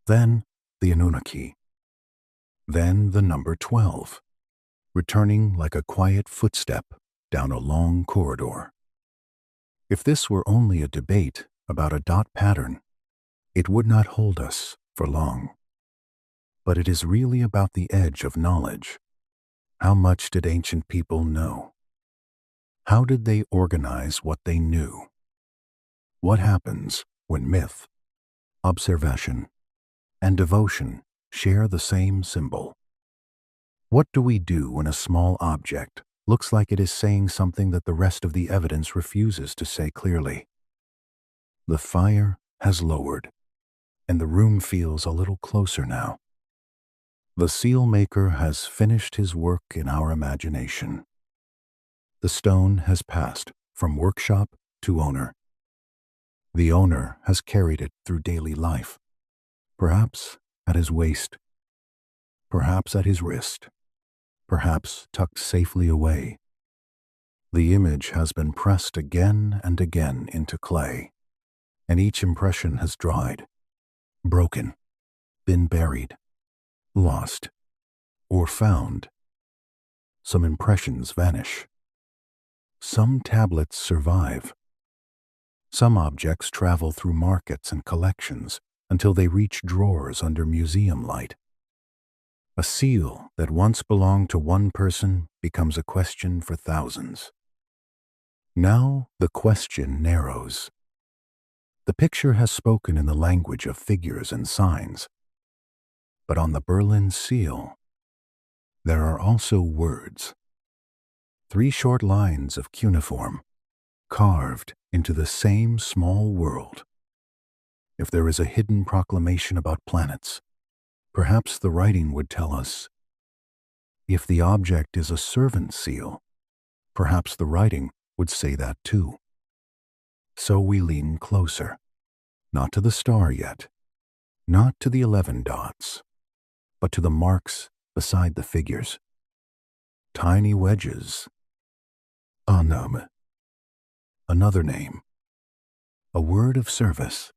Then the Anunnaki. Then the number 12, returning like a quiet footstep down a long corridor. If this were only a debate about a dot pattern, it would not hold us for long. But it is really about the edge of knowledge. How much did ancient people know? How did they organize what they knew? What happens when myth, observation, and devotion share the same symbol? What do we do when a small object looks like it is saying something that the rest of the evidence refuses to say clearly? The fire has lowered, and the room feels a little closer now. The seal maker has finished his work in our imagination. The stone has passed from workshop to owner. The owner has carried it through daily life, perhaps at his waist, perhaps at his wrist, perhaps tucked safely away. The image has been pressed again and again into clay, and each impression has dried, broken, been buried, lost, or found. Some impressions vanish. Some tablets survive. Some objects travel through markets and collections until they reach drawers under museum light. A seal that once belonged to one person becomes a question for thousands. Now the question narrows. The picture has spoken in the language of figures and signs. But on the Berlin seal, there are also words. 3 short lines of cuneiform, carved into the same small world. If there is a hidden proclamation about planets, perhaps the writing would tell us. If the object is a servant seal, perhaps the writing would say that too. So we lean closer, not to the star yet, not to the 11 dots, but to the marks beside the figures. Tiny wedges. Anum. Another name. A word of service.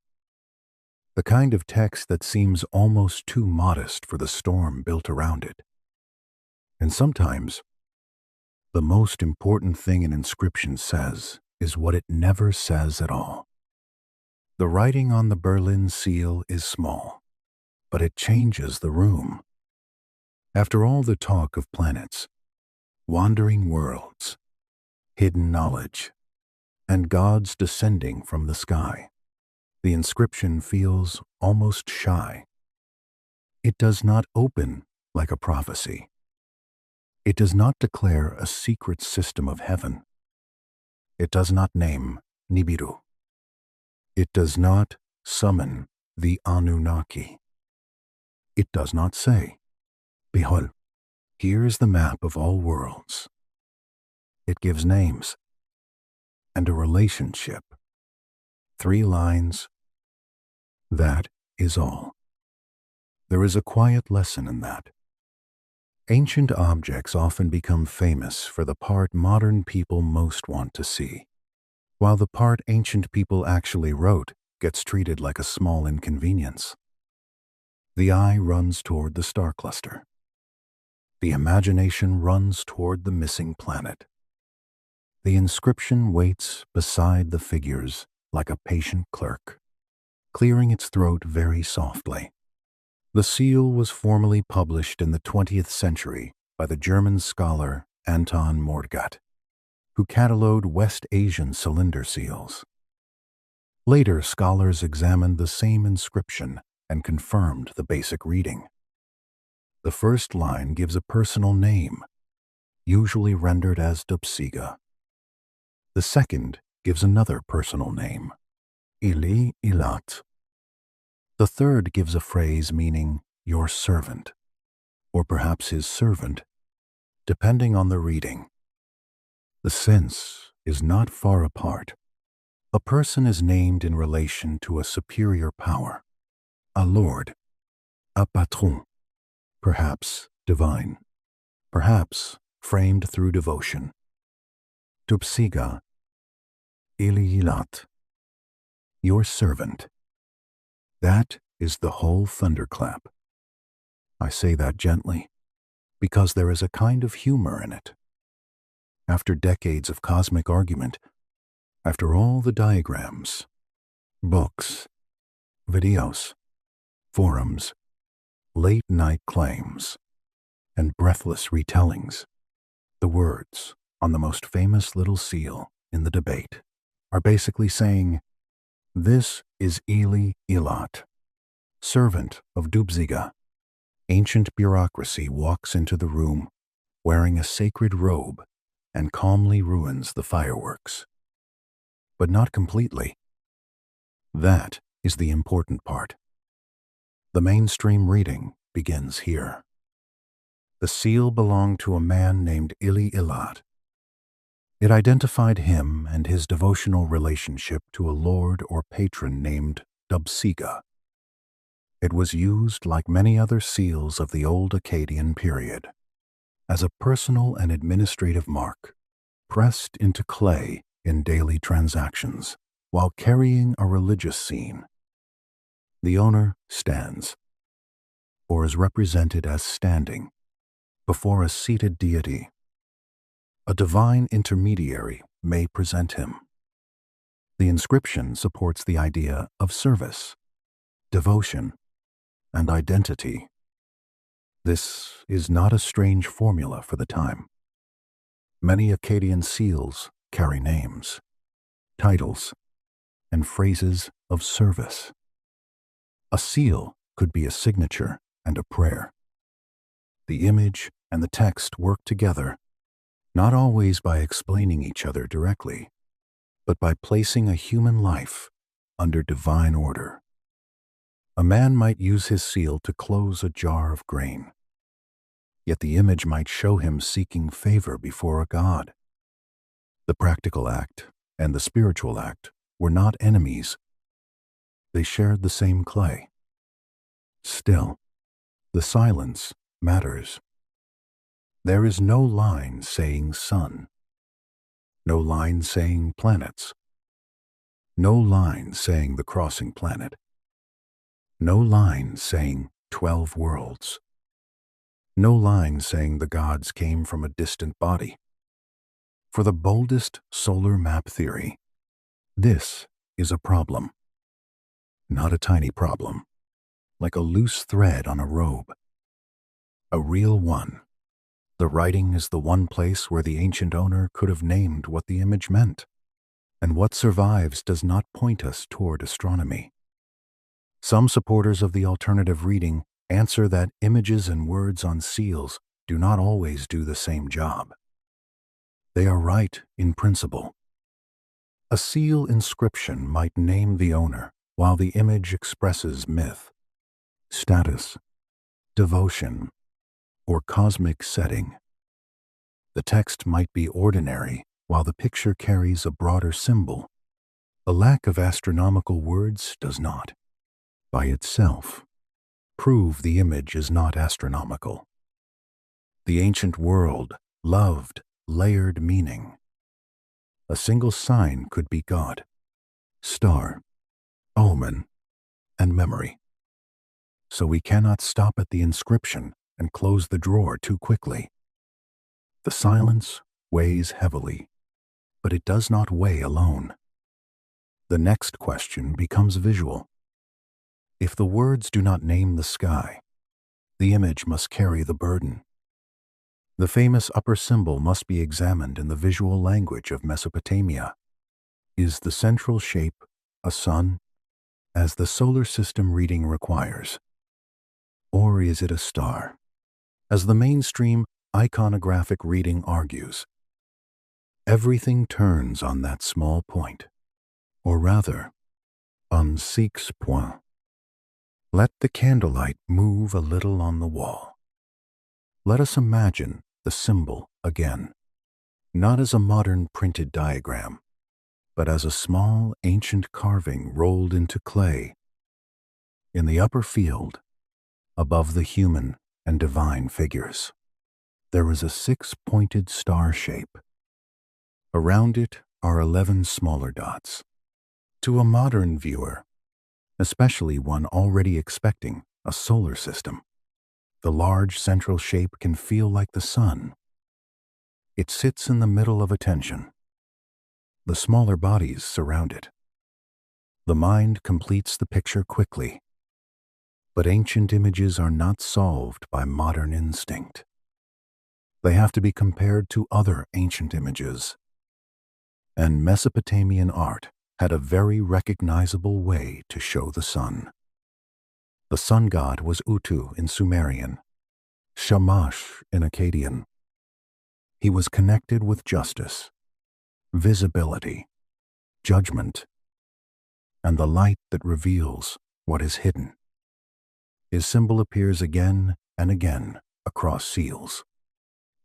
The kind of text that seems almost too modest for the storm built around it. And sometimes, the most important thing an inscription says is what it never says at all. The writing on the Berlin seal is small, but it changes the room. After all the talk of planets, wandering worlds, hidden knowledge, and gods descending from the sky, the inscription feels almost shy. It does not open like a prophecy. It does not declare a secret system of heaven. It does not name Nibiru. It does not summon the Anunnaki. It does not say, "Behold, here is the map of all worlds." It gives names and a relationship. 3 lines. That is all. There is a quiet lesson in that. Ancient objects often become famous for the part modern people most want to see, while the part ancient people actually wrote gets treated like a small inconvenience. The eye runs toward the star cluster. The imagination runs toward the missing planet. The inscription waits beside the figures like a patient clerk, clearing its throat very softly. The seal was formally published in the 20th century by the German scholar Anton Mordgat, who catalogued West Asian cylinder seals. Later, scholars examined the same inscription and confirmed the basic reading. The first line gives a personal name, usually rendered as Dupsiga. The second gives another personal name, Ili Ilat. The third gives a phrase meaning your servant, or perhaps his servant, depending on the reading. The sense is not far apart. A person is named in relation to a superior power, a lord, a patron, perhaps divine, perhaps framed through devotion. Tupsiga, Ili Ilat, your servant. That is the whole thunderclap. I say that gently, because there is a kind of humor in it. After decades of cosmic argument, after all the diagrams, books, videos, forums, late-night claims, and breathless retellings, the words on the most famous little seal in the debate are basically saying, "This is Ili Ilat, servant of Dubziga." Ancient bureaucracy walks into the room wearing a sacred robe and calmly ruins the fireworks. But not completely. That is the important part. The mainstream reading begins here. The seal belonged to a man named Ili Ilat. It identified him and his devotional relationship to a lord or patron named Dubsiga. It was used, like many other seals of the old Akkadian period, as a personal and administrative mark, pressed into clay in daily transactions while carrying a religious scene. The owner stands, or is represented as standing, before a seated deity. A divine intermediary may present him. The inscription supports the idea of service, devotion, and identity. This is not a strange formula for the time. Many Akkadian seals carry names, titles, and phrases of service. A seal could be a signature and a prayer. The image and the text work together, not always by explaining each other directly, but by placing a human life under divine order. A man might use his seal to close a jar of grain, yet the image might show him seeking favor before a god. The practical act and the spiritual act were not enemies. They shared the same clay. Still, the silence matters. There is no line saying sun, no line saying planets, no line saying the crossing planet, no line saying 12 worlds, no line saying the gods came from a distant body. For the boldest solar map theory, this is a problem. Not a tiny problem, like a loose thread on a robe. A real one. The writing is the one place where the ancient owner could have named what the image meant, and what survives does not point us toward astronomy. Some supporters of the alternative reading answer that images and words on seals do not always do the same job. They are right in principle. A seal inscription might name the owner, while the image expresses myth, status, devotion, or cosmic setting. The text might be ordinary, while the picture carries a broader symbol. The lack of astronomical words does not, by itself, prove the image is not astronomical. The ancient world loved layered meaning. A single sign could be God, star, omen, and memory. So we cannot stop at the inscription and close the drawer too quickly. The silence weighs heavily, but it does not weigh alone. The next question becomes visual. If the words do not name the sky, the image must carry the burden. The famous upper symbol must be examined in the visual language of Mesopotamia. Is the central shape a sun, as the solar system reading requires? Or is it a star, as the mainstream iconographic reading argues? Everything turns on that small point, or rather, on 6 points. Let the candlelight move a little on the wall. Let us imagine the symbol again, not as a modern printed diagram, but as a small ancient carving rolled into clay. In the upper field, above the human and divine figures, there is a 6-pointed star shape. Around it are 11 smaller dots. To a modern viewer, especially one already expecting a solar system, the large central shape can feel like the sun. It sits in the middle of attention. The smaller bodies surround it. The mind completes the picture quickly. But ancient images are not solved by modern instinct. They have to be compared to other ancient images. And Mesopotamian art had a very recognizable way to show the sun. The sun god was Utu in Sumerian, Shamash in Akkadian. He was connected with justice, visibility, judgment, and the light that reveals what is hidden. His symbol appears again and again across seals,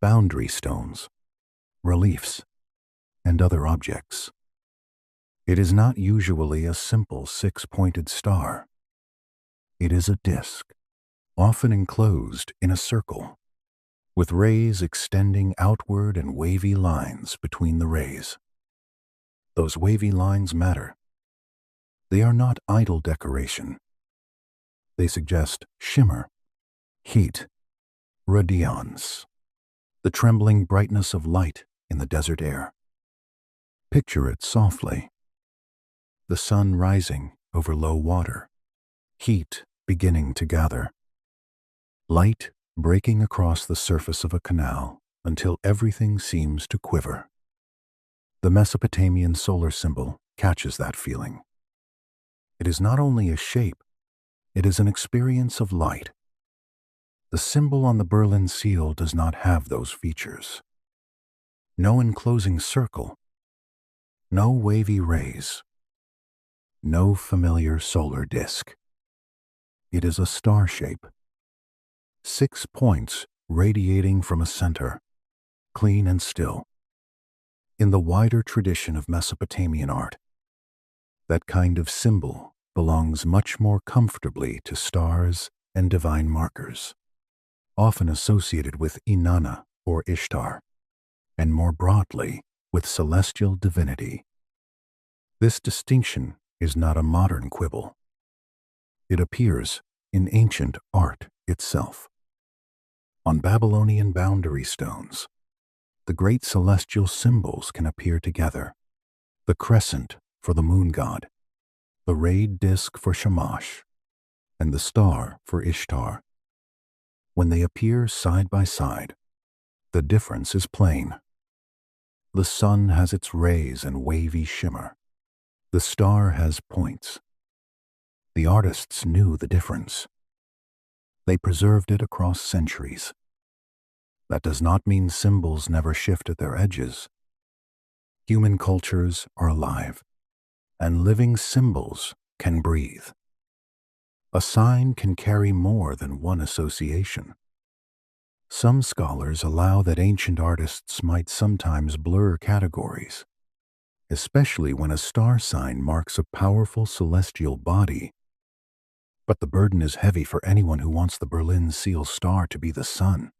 boundary stones, reliefs, and other objects. It is not usually a simple 6-pointed star. It is a disk, often enclosed in a circle, with rays extending outward and wavy lines between the rays. Those wavy lines matter. They are not idle decoration. They suggest shimmer, heat, radiance, the trembling brightness of light in the desert air. Picture it softly. The sun rising over low water, heat beginning to gather, light breaking across the surface of a canal until everything seems to quiver. The Mesopotamian solar symbol catches that feeling. It is not only a shape, it is an experience of light. The symbol on the Berlin seal does not have those features. No enclosing circle, no wavy rays, no familiar solar disk. It is a star shape. 6 points radiating from a center, clean and still. In the wider tradition of Mesopotamian art, That kind of symbol belongs much more comfortably to stars and divine markers, often associated with Inanna or Ishtar, and more broadly with celestial divinity. This distinction is not a modern quibble. It appears in ancient art itself. On Babylonian boundary stones, the great celestial symbols can appear together: the crescent for the moon god, the rayed disk for Shamash, and the star for Ishtar. When they appear side by side, the difference is plain. The sun has its rays and wavy shimmer. The star has points. The artists knew the difference. They preserved it across centuries. That does not mean symbols never shift at their edges. Human cultures are alive, and living symbols can breathe. A sign can carry more than one association. Some scholars allow that ancient artists might sometimes blur categories, especially when a star sign marks a powerful celestial body. But the burden is heavy for anyone who wants the Berlin Seal star to be the sun.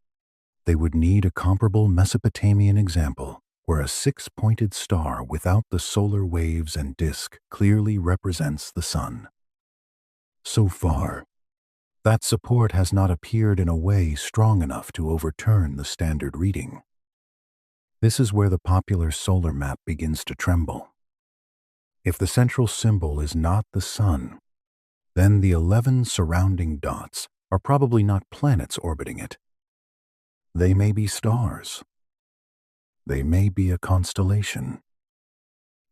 They would need a comparable Mesopotamian example where a six-pointed star without the solar waves and disk clearly represents the sun. So far, that support has not appeared in a way strong enough to overturn the standard reading. This is where the popular solar map begins to tremble. If the central symbol is not the sun, then the 11 surrounding dots are probably not planets orbiting it. They may be stars. They may be a constellation.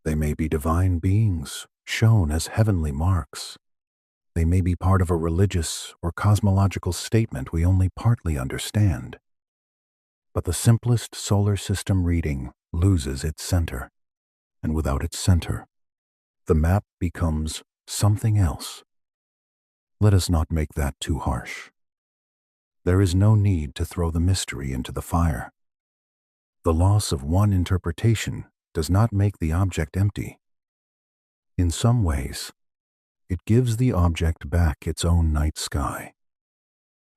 They may be divine beings shown as heavenly marks. They may be part of a religious or cosmological statement we only partly understand. But the simplest solar system reading loses its center, and without its center, the map becomes something else. Let us not make that too harsh. There is no need to throw the mystery into the fire. The loss of one interpretation does not make the object empty. In some ways, it gives the object back its own night sky.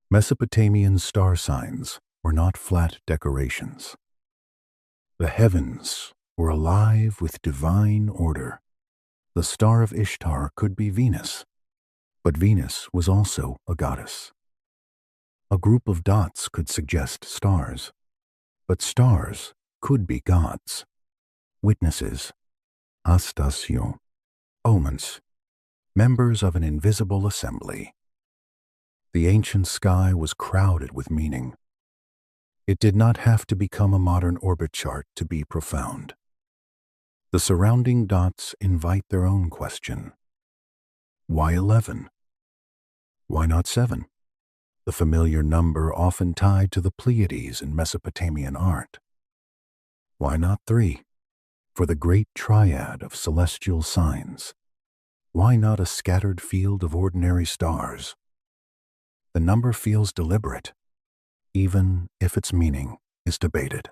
Mesopotamian star signs were not flat decorations. The heavens were alive with divine order. The star of Ishtar could be Venus, but Venus was also a goddess. A group of dots could suggest stars, but stars could be gods, witnesses, astasio, omens, members of an invisible assembly. The ancient sky was crowded with meaning. It did not have to become a modern orbit chart to be profound. The surrounding dots invite their own question. Why 11? Why not 7? The familiar number often tied to the Pleiades in Mesopotamian art. Why not 3? For the great triad of celestial signs. Why not a scattered field of ordinary stars? The number feels deliberate, even if its meaning is debated.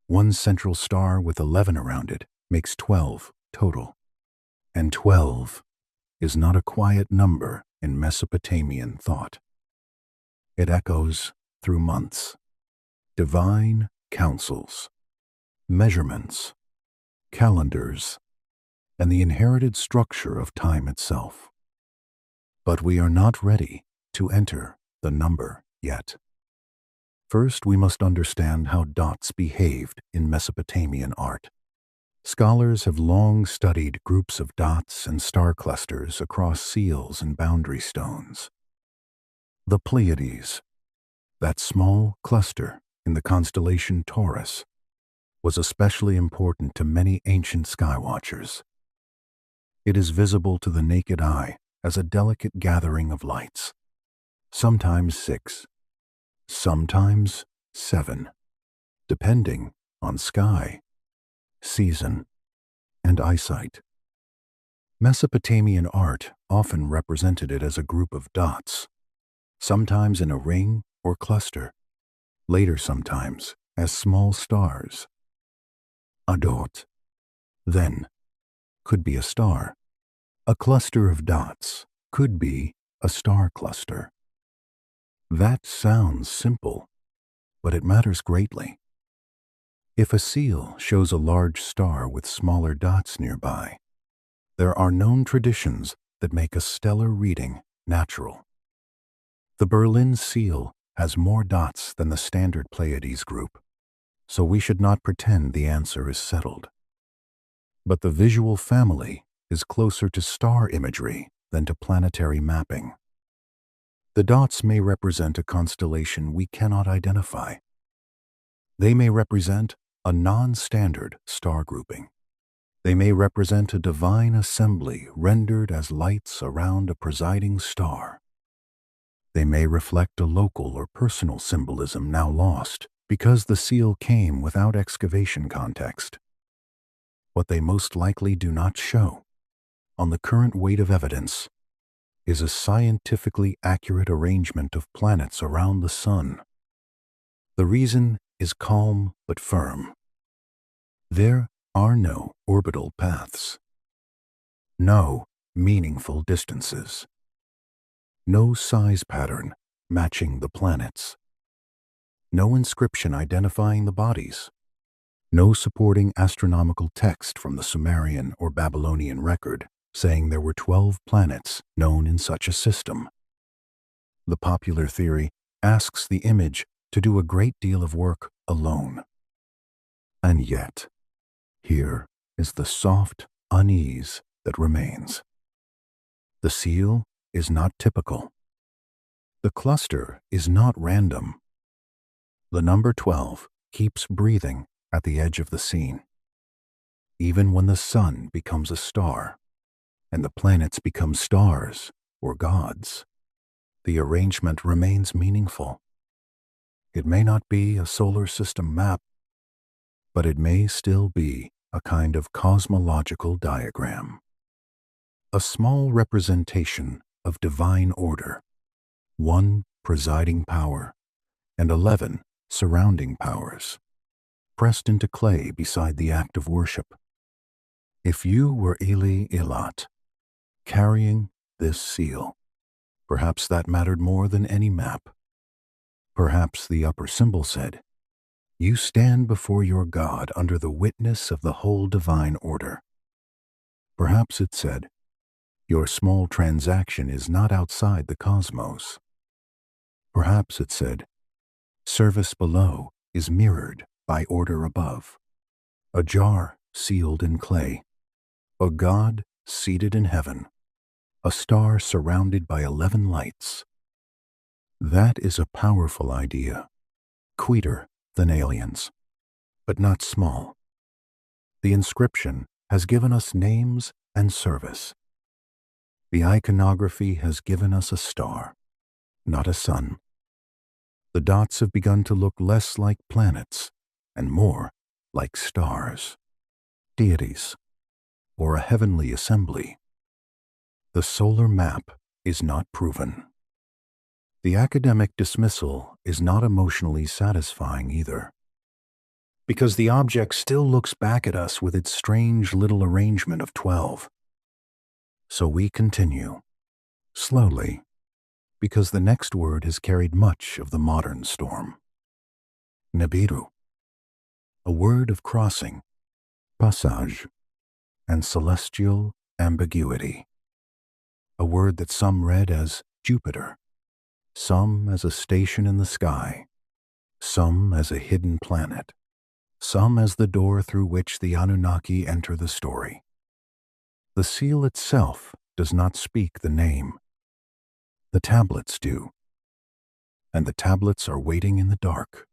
One central star with 11 around it makes 12 total, and 12 is not a quiet number in Mesopotamian thought. It echoes through months, divine councils, measurements, calendars, and the inherited structure of time itself. But we are not ready to enter the number yet. First, we must understand how dots behaved in Mesopotamian art. Scholars have long studied groups of dots and star clusters across seals and boundary stones. The Pleiades, that small cluster in the constellation Taurus, was especially important to many ancient skywatchers. It is visible to the naked eye as a delicate gathering of lights, sometimes 6, sometimes 7, depending on sky, season, and eyesight. Mesopotamian art often represented it as a group of dots, sometimes in a ring or cluster, later sometimes as small stars. Adot, then could be a star. A cluster of dots could be a star cluster. That sounds simple, but it matters greatly. If a seal shows a large star with smaller dots nearby, there are known traditions that make a stellar reading natural. The Berlin seal has more dots than the standard Pleiades group, so we should not pretend the answer is settled. But the visual family is closer to star imagery than to planetary mapping. The dots may represent a constellation we cannot identify. They may represent a non-standard star grouping. They may represent a divine assembly rendered as lights around a presiding star. They may reflect a local or personal symbolism now lost because the seal came without excavation context. What they most likely do not show, on the current weight of evidence, is a scientifically accurate arrangement of planets around the Sun. The reason is calm but firm. There are no orbital paths, no meaningful distances, no size pattern matching the planets, no inscription identifying the bodies, no supporting astronomical text from the Sumerian or Babylonian record saying there were 12 planets known in such a system. The popular theory asks the image to do a great deal of work alone. And yet, here is the soft unease that remains. The seal is not typical. The cluster is not random. The number 12 keeps breathing at the edge of the scene. Even when the sun becomes a star, and the planets become stars or gods, the arrangement remains meaningful. It may not be a solar system map, but it may still be a kind of cosmological diagram. A small representation of divine order, 1 presiding power and 11 surrounding powers, pressed into clay beside the act of worship. If you were Eli Ilat, carrying this seal, perhaps that mattered more than any map. Perhaps the upper symbol said, "You stand before your God under the witness of the whole divine order." Perhaps it said, "Your small transaction is not outside the cosmos." Perhaps it said, "Service below is mirrored by order above." A jar sealed in clay, a God seated in heaven, a star surrounded by 11 lights. That is a powerful idea, quieter than aliens, but not small. The inscription has given us names and service. The iconography has given us a star, not a sun. The dots have begun to look less like planets and more like stars, deities, or a heavenly assembly. The solar map is not proven. The academic dismissal is not emotionally satisfying either, because the object still looks back at us with its strange little arrangement of 12. So we continue, slowly, because the next word has carried much of the modern storm. Nibiru, a word of crossing, passage, and celestial ambiguity. A word that some read as Jupiter, some as a station in the sky, some as a hidden planet, some as the door through which the Anunnaki enter the story. The seal itself does not speak the name. The tablets do. And the tablets are waiting in the dark,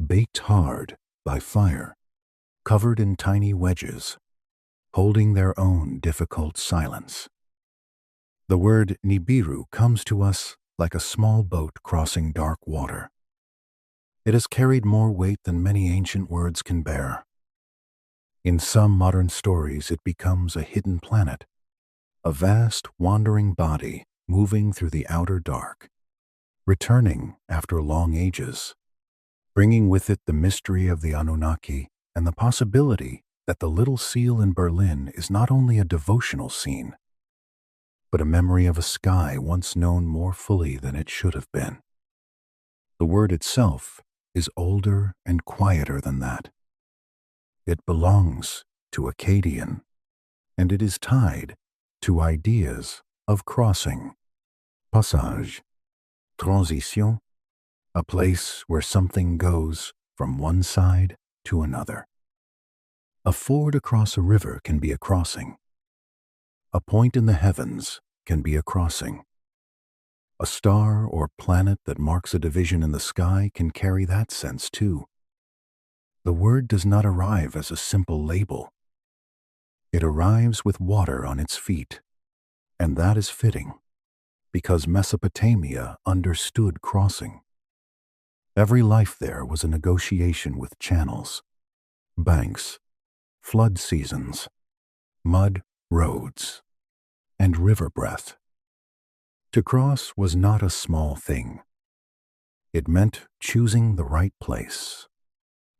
baked hard by fire, covered in tiny wedges, holding their own difficult silence. The word Nibiru comes to us like a small boat crossing dark water. It has carried more weight than many ancient words can bear. In some modern stories, it becomes a hidden planet, a vast wandering body moving through the outer dark, returning after long ages, bringing with it the mystery of the Anunnaki and the possibility that the little seal in Berlin is not only a devotional scene, but a memory of a sky once known more fully than it should have been. The word itself is older and quieter than that. It belongs to Akkadian, and it is tied to ideas of crossing, passage, transition, a place where something goes from one side to another. A ford across a river can be a crossing. A point in the heavens can be a crossing. A star or planet that marks a division in the sky can carry that sense too. The word does not arrive as a simple label. It arrives with water on its feet, and that is fitting, because Mesopotamia understood crossing. Every life there was a negotiation with channels, banks, flood seasons, mud roads, and river breath. To cross was not a small thing. It meant choosing the right place,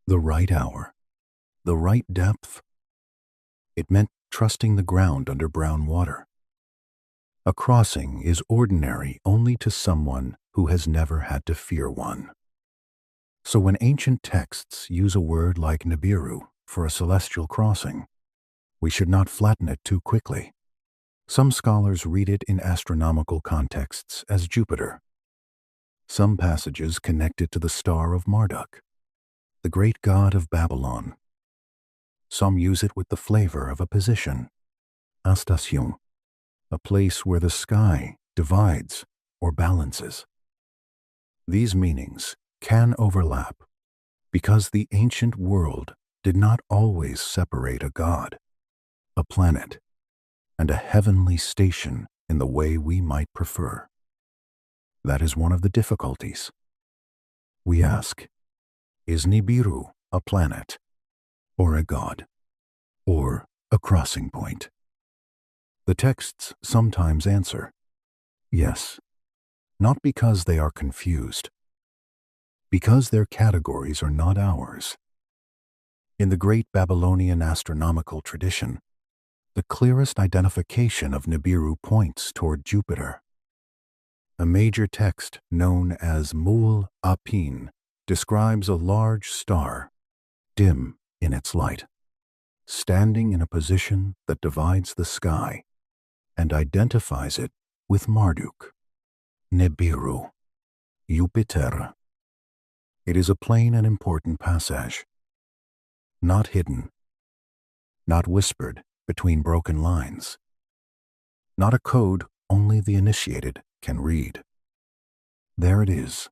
the right hour, the right depth. It meant trusting the ground under brown water. A crossing is ordinary only to someone who has never had to fear one. So when ancient texts use a word like Nibiru for a celestial crossing, we should not flatten it too quickly. Some scholars read it in astronomical contexts as Jupiter. Some passages connect it to the star of Marduk, the great god of Babylon. Some use it with the flavor of a position, a station, a place where the sky divides or balances. These meanings can overlap because the ancient world did not always separate a god, a planet, and a heavenly station in the way we might prefer. That is one of the difficulties. We ask, is Nibiru a planet, or a god, or a crossing point? The texts sometimes answer, yes, not because they are confused, because their categories are not ours. In the great Babylonian astronomical tradition, the clearest identification of Nibiru points toward Jupiter. A major text known as Mul Apin describes a large star, dim in its light, standing in a position that divides the sky and identifies it with Marduk, Nibiru, Jupiter. It is a plain and important passage, not hidden, not whispered between broken lines, not a code only the initiated can read. There it is,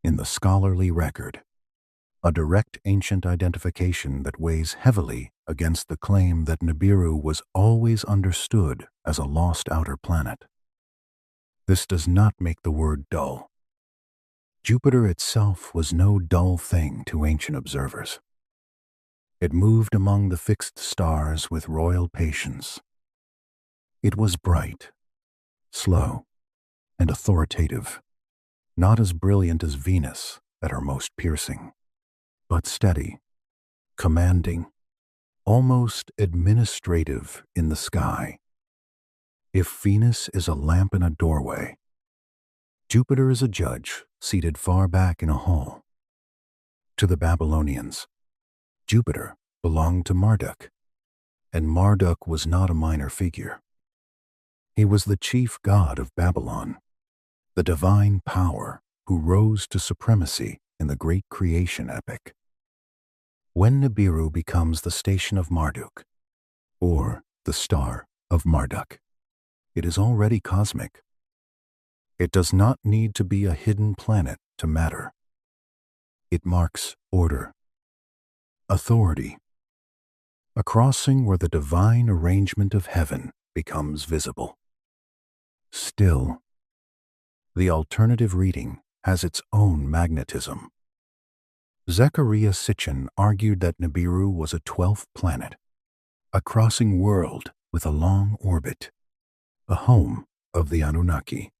in the scholarly record, a direct ancient identification that weighs heavily against the claim that Nibiru was always understood as a lost outer planet. This does not make the word dull. Jupiter itself was no dull thing to ancient observers. It moved among the fixed stars with royal patience. It was bright, slow, and authoritative, not as brilliant as Venus at her most piercing, but steady, commanding, almost administrative in the sky. If Venus is a lamp in a doorway, Jupiter is a judge seated far back in a hall. To the Babylonians, Jupiter belonged to Marduk, and Marduk was not a minor figure. He was the chief god of Babylon, the divine power who rose to supremacy in the great creation epic. When Nibiru becomes the station of Marduk, or the star of Marduk, it is already cosmic. It does not need to be a hidden planet to matter. It marks order, authority, a crossing where the divine arrangement of heaven becomes visible. Still, the alternative reading has its own magnetism. Zecharia Sitchin argued that Nibiru was a 12th planet, a crossing world with a long orbit, a home of the Anunnaki,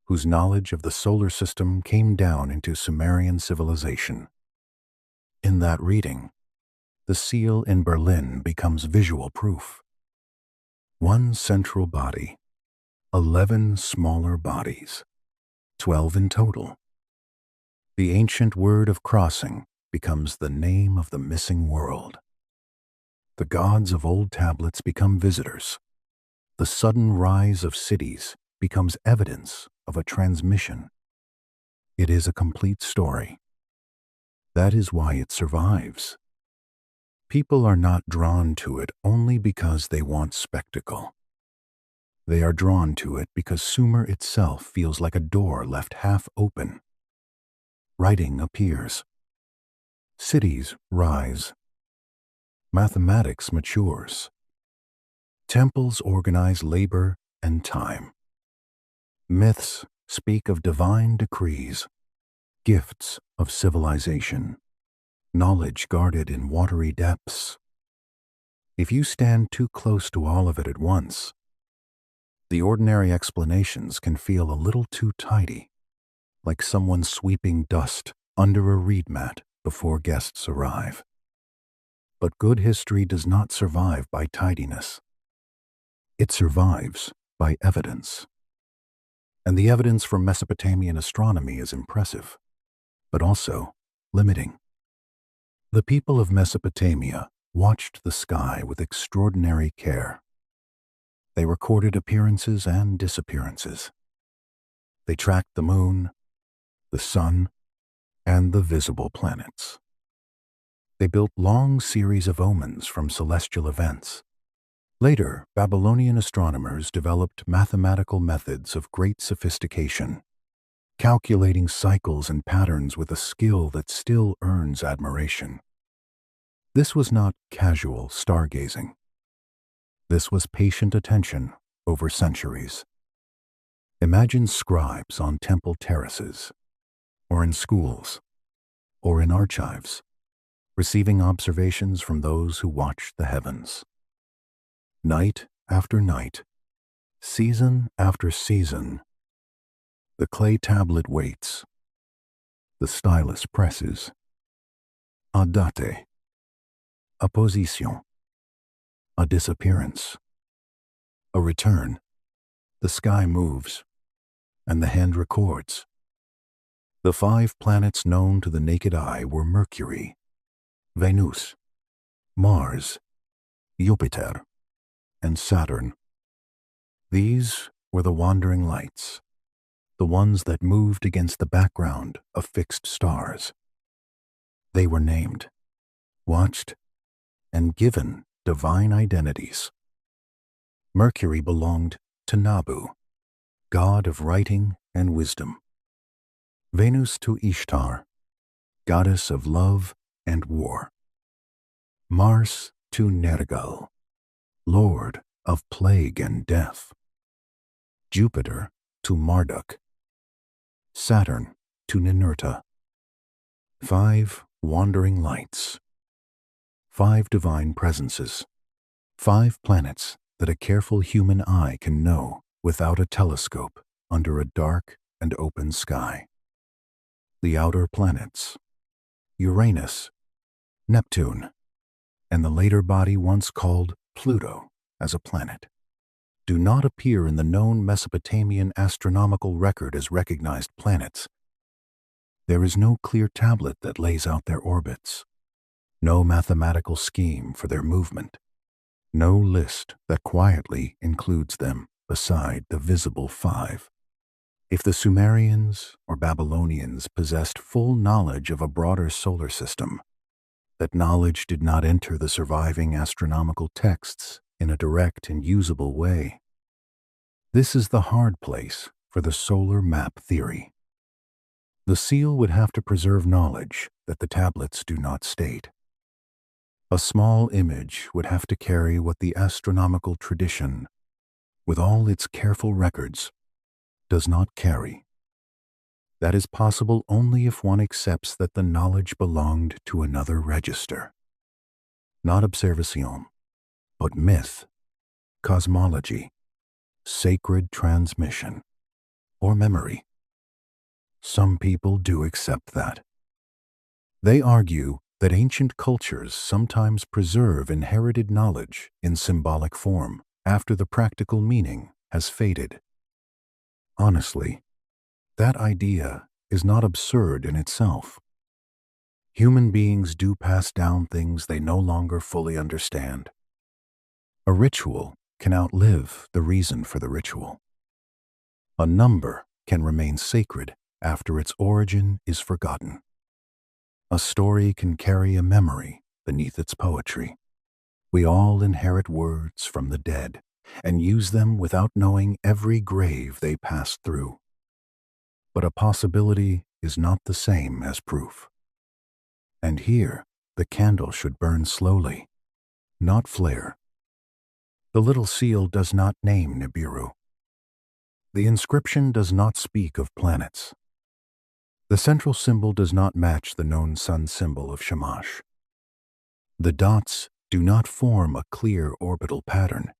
whose knowledge of the solar system came down into Sumerian civilization. In that reading, the seal in Berlin becomes visual proof. One central body, 11 smaller bodies, 12 in total. The ancient word of crossing becomes the name of the missing world. The gods of old tablets become visitors. The sudden rise of cities becomes evidence of a transmission. It is a complete story. That is why it survives. People are not drawn to it only because they want spectacle. They are drawn to it because Sumer itself feels like a door left half open. Writing appears. Cities rise. Mathematics matures. Temples organize labor and time. Myths speak of divine decrees, gifts of civilization, knowledge guarded in watery depths. If you stand too close to all of it at once, the ordinary explanations can feel a little too tidy, like someone sweeping dust under a reed mat before guests arrive. But good history does not survive by tidiness. It survives by evidence. And the evidence from Mesopotamian astronomy is impressive, but also limiting. The people of Mesopotamia watched the sky with extraordinary care. They recorded appearances and disappearances. They tracked the moon, the sun, and the visible planets. They built long series of omens from celestial events. Later, Babylonian astronomers developed mathematical methods of great sophistication, calculating cycles and patterns with a skill that still earns admiration. This was not casual stargazing. This was patient attention over centuries. Imagine scribes on temple terraces, or in schools, or in archives, receiving observations from those who watched the heavens. Night after night, season after season, the clay tablet waits. The stylus presses. A date. A position. A disappearance. A return. The sky moves, and the hand records. The 5 planets known to the naked eye were Mercury, Venus, Mars, Jupiter, and Saturn. These were the wandering lights, the ones that moved against the background of fixed stars. They were named, watched, and given divine identities. Mercury belonged to Nabu, god of writing and wisdom. Venus to Ishtar, goddess of love and war. Mars to Nergal, lord of plague and death. Jupiter to Marduk. Saturn to Ninurta. 5 wandering lights. 5 divine presences. 5 planets that a careful human eye can know without a telescope under a dark and open sky. The outer planets, Uranus, Neptune, and the later body once called Pluto as a planet, do not appear in the known Mesopotamian astronomical record as recognized planets. There is no clear tablet that lays out their orbits, no mathematical scheme for their movement, no list that quietly includes them beside the visible 5. If the Sumerians or Babylonians possessed full knowledge of a broader solar system, that knowledge did not enter the surviving astronomical texts in a direct and usable way. This is the hard place for the solar map theory. The seal would have to preserve knowledge that the tablets do not state. A small image would have to carry what the astronomical tradition, with all its careful records, does not carry. That is possible only if one accepts that the knowledge belonged to another register. Not observation, but myth, cosmology, sacred transmission, or memory. Some people do accept that. They argue that ancient cultures sometimes preserve inherited knowledge in symbolic form after the practical meaning has faded. Honestly, that idea is not absurd in itself. Human beings do pass down things they no longer fully understand. A ritual can outlive the reason for the ritual. A number can remain sacred after its origin is forgotten. A story can carry a memory beneath its poetry. We all inherit words from the dead and use them without knowing every grave they passed through. But a possibility is not the same as proof. And here, the candle should burn slowly, not flare. The little seal does not name Nibiru. The inscription does not speak of planets. The central symbol does not match the known sun symbol of Shamash. The dots do not form a clear orbital pattern.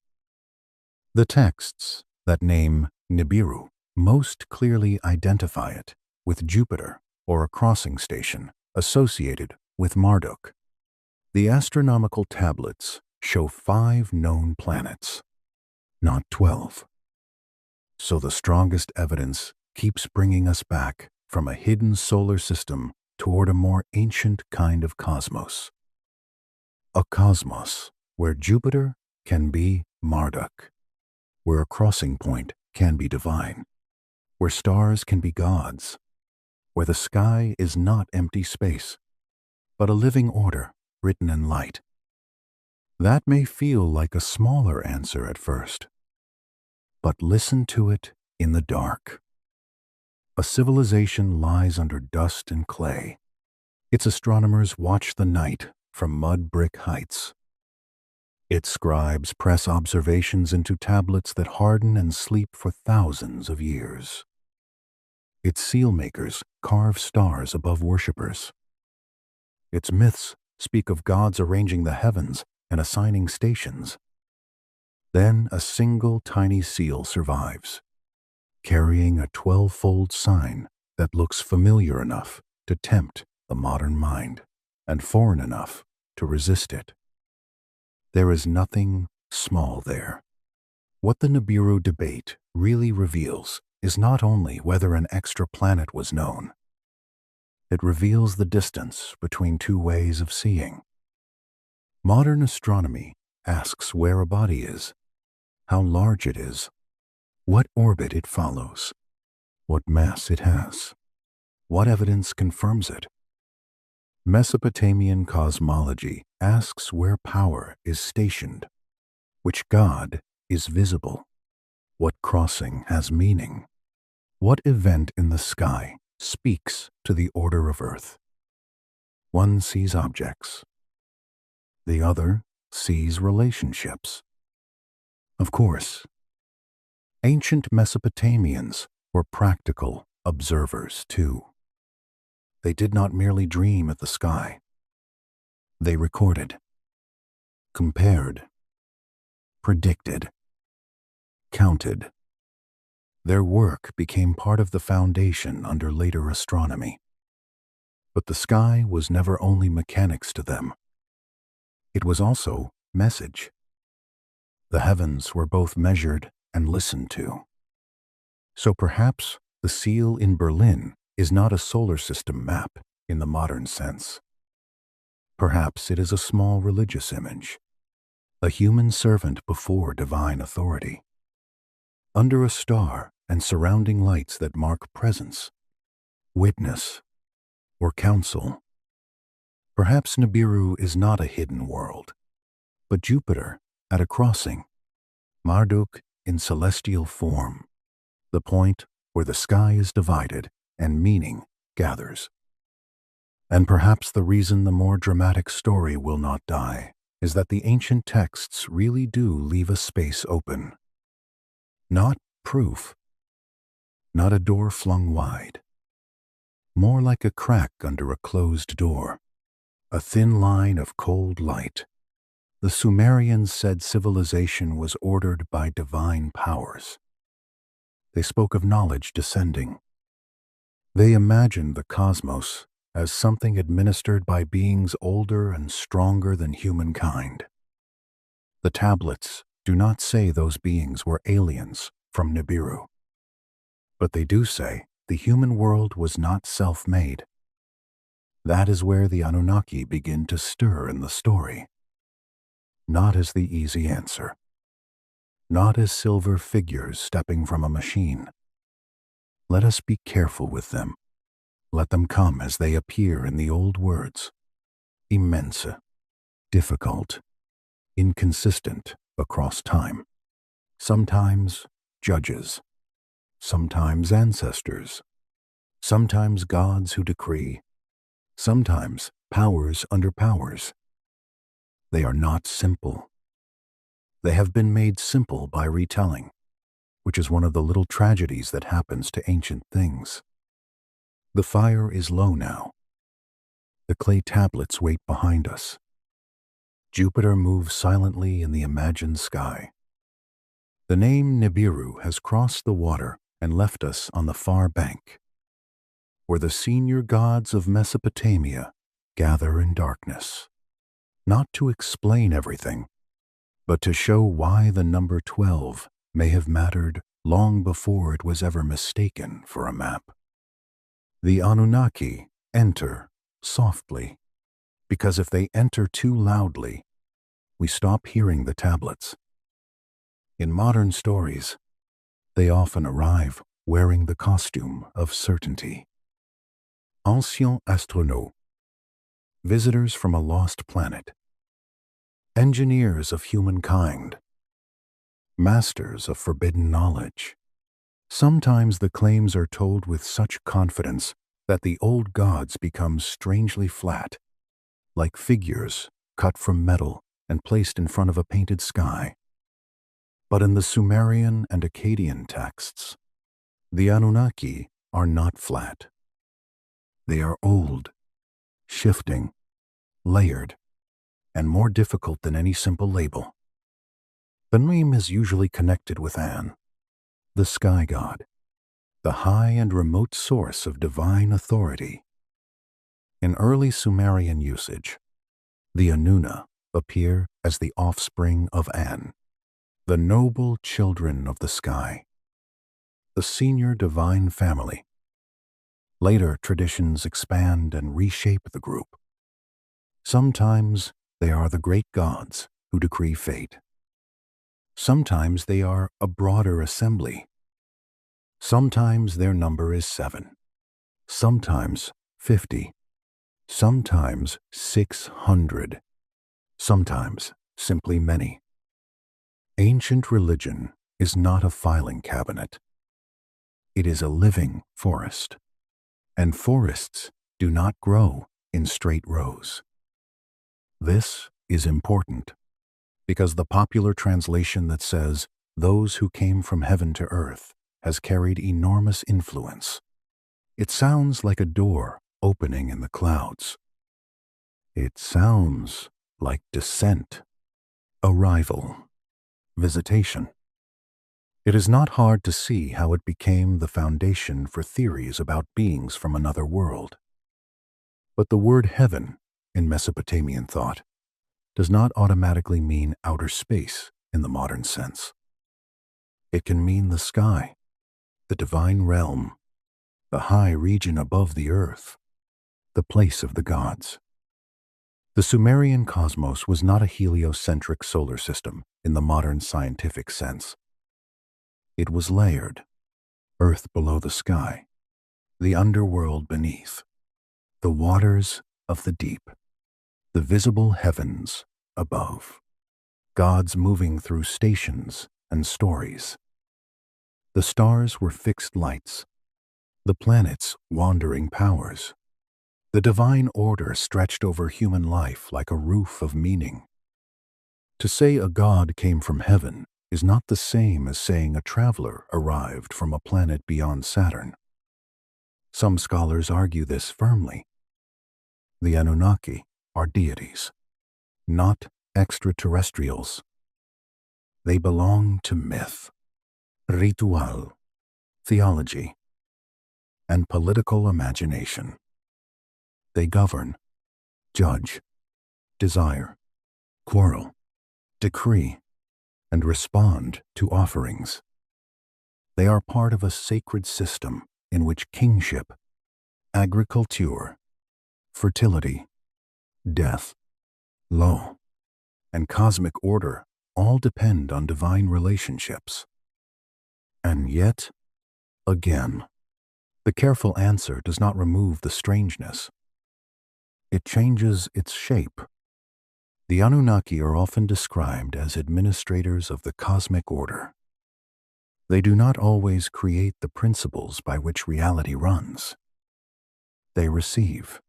The texts that name Nibiru most clearly identify it with Jupiter or a crossing station associated with Marduk. The astronomical tablets show 5 known planets, not 12. So the strongest evidence keeps bringing us back from a hidden solar system toward a more ancient kind of cosmos. A cosmos where Jupiter can be Marduk, where a crossing point can be divine, where stars can be gods, where the sky is not empty space, but a living order written in light. That may feel like a smaller answer at first, but listen to it in the dark. A civilization lies under dust and clay. Its astronomers watch the night from mud-brick heights. Its scribes press observations into tablets that harden and sleep for thousands of years. Its seal-makers carve stars above worshippers. Its myths speak of gods arranging the heavens and assigning stations. Then a single tiny seal survives, carrying a 12-fold sign that looks familiar enough to tempt the modern mind and foreign enough to resist it. There is nothing small there. What the Nibiru debate really reveals is not only whether an extra planet was known. It reveals the distance between two ways of seeing. Modern astronomy asks where a body is, how large it is, what orbit it follows, what mass it has, what evidence confirms it. Mesopotamian cosmology asks where power is stationed, which god is visible, what crossing has meaning, what event in the sky speaks to the order of Earth. One sees objects. The other sees relationships. Of course, ancient Mesopotamians were practical observers too. They did not merely dream at the sky. They recorded, compared, predicted, counted. Their work became part of the foundation under later astronomy. But the sky was never only mechanics to them. It was also message. The heavens were both measured and listened to. So perhaps the seal in Berlin is not a solar system map in the modern sense. Perhaps it is a small religious image, a human servant before divine authority. Under a star and surrounding lights that mark presence, witness, or counsel. Perhaps Nibiru is not a hidden world, but Jupiter at a crossing, Marduk in celestial form, the point where the sky is divided and meaning gathers. And perhaps the reason the more dramatic story will not die is that the ancient texts really do leave a space open. Not proof, not a door flung wide, more like a crack under a closed door, a thin line of cold light. The Sumerians said civilization was ordered by divine powers. They spoke of knowledge descending. They imagined the cosmos as something administered by beings older and stronger than humankind. The tablets do not say those beings were aliens from Nibiru, but they do say the human world was not self-made. That is where the Anunnaki begin to stir in the story. Not as the easy answer. Not as silver figures stepping from a machine. Let us be careful with them. Let them come as they appear in the old words. Immense, difficult, inconsistent across time. Sometimes judges, sometimes ancestors, sometimes gods who decree, sometimes powers under powers. They are not simple. They have been made simple by retelling, which is one of the little tragedies that happens to ancient things. The fire is low now. The clay tablets wait behind us. Jupiter moves silently in the imagined sky. The name Nibiru has crossed the water and left us on the far bank, where the senior gods of Mesopotamia gather in darkness, not to explain everything, but to show why the number 12 may have mattered long before it was ever mistaken for a map. The Anunnaki enter softly, because if they enter too loudly, we stop hearing the tablets. In modern stories, they often arrive wearing the costume of certainty. Anciens astronautes, visitors from a lost planet, engineers of humankind, masters of forbidden knowledge. Sometimes the claims are told with such confidence that the old gods become strangely flat, like figures cut from metal and placed in front of a painted sky. But in the Sumerian and Akkadian texts, the Anunnaki are not flat. They are old, shifting, layered, and more difficult than any simple label. The name is usually connected with An, the sky god, the high and remote source of divine authority. In early Sumerian usage, the Anunna appear as the offspring of An, the noble children of the sky, the senior divine family. Later traditions expand and reshape the group. Sometimes they are the great gods who decree fate. Sometimes they are a broader assembly. Sometimes their number is 7, sometimes 50, sometimes 600, sometimes simply many. Ancient religion is not a filing cabinet. It is a living forest, and forests do not grow in straight rows. This is important because the popular translation that says, "those who came from heaven to earth," has carried enormous influence. It sounds like a door opening in the clouds. It sounds like descent, arrival, visitation. It is not hard to see how it became the foundation for theories about beings from another world. But the word heaven in Mesopotamian thought does not automatically mean outer space in the modern sense. It can mean the sky, the divine realm, the high region above the earth, the place of the gods. The Sumerian cosmos was not a heliocentric solar system in the modern scientific sense. It was layered, earth below the sky, the underworld beneath, the waters of the deep, the visible heavens above, gods moving through stations and stories. The stars were fixed lights, the planets wandering powers. The divine order stretched over human life like a roof of meaning. To say a god came from heaven is not the same as saying a traveler arrived from a planet beyond Saturn. Some scholars argue this firmly. The Anunnaki are deities, not extraterrestrials. They belong to myth, ritual, theology, and political imagination. They govern, judge, desire, quarrel, decree, and respond to offerings. They are part of a sacred system in which kingship, agriculture, fertility, death, law, and cosmic order all depend on divine relationships. And yet, again, the careful answer does not remove the strangeness. It changes its shape. The Anunnaki are often described as administrators of the cosmic order. They do not always create the principles by which reality runs. They receive,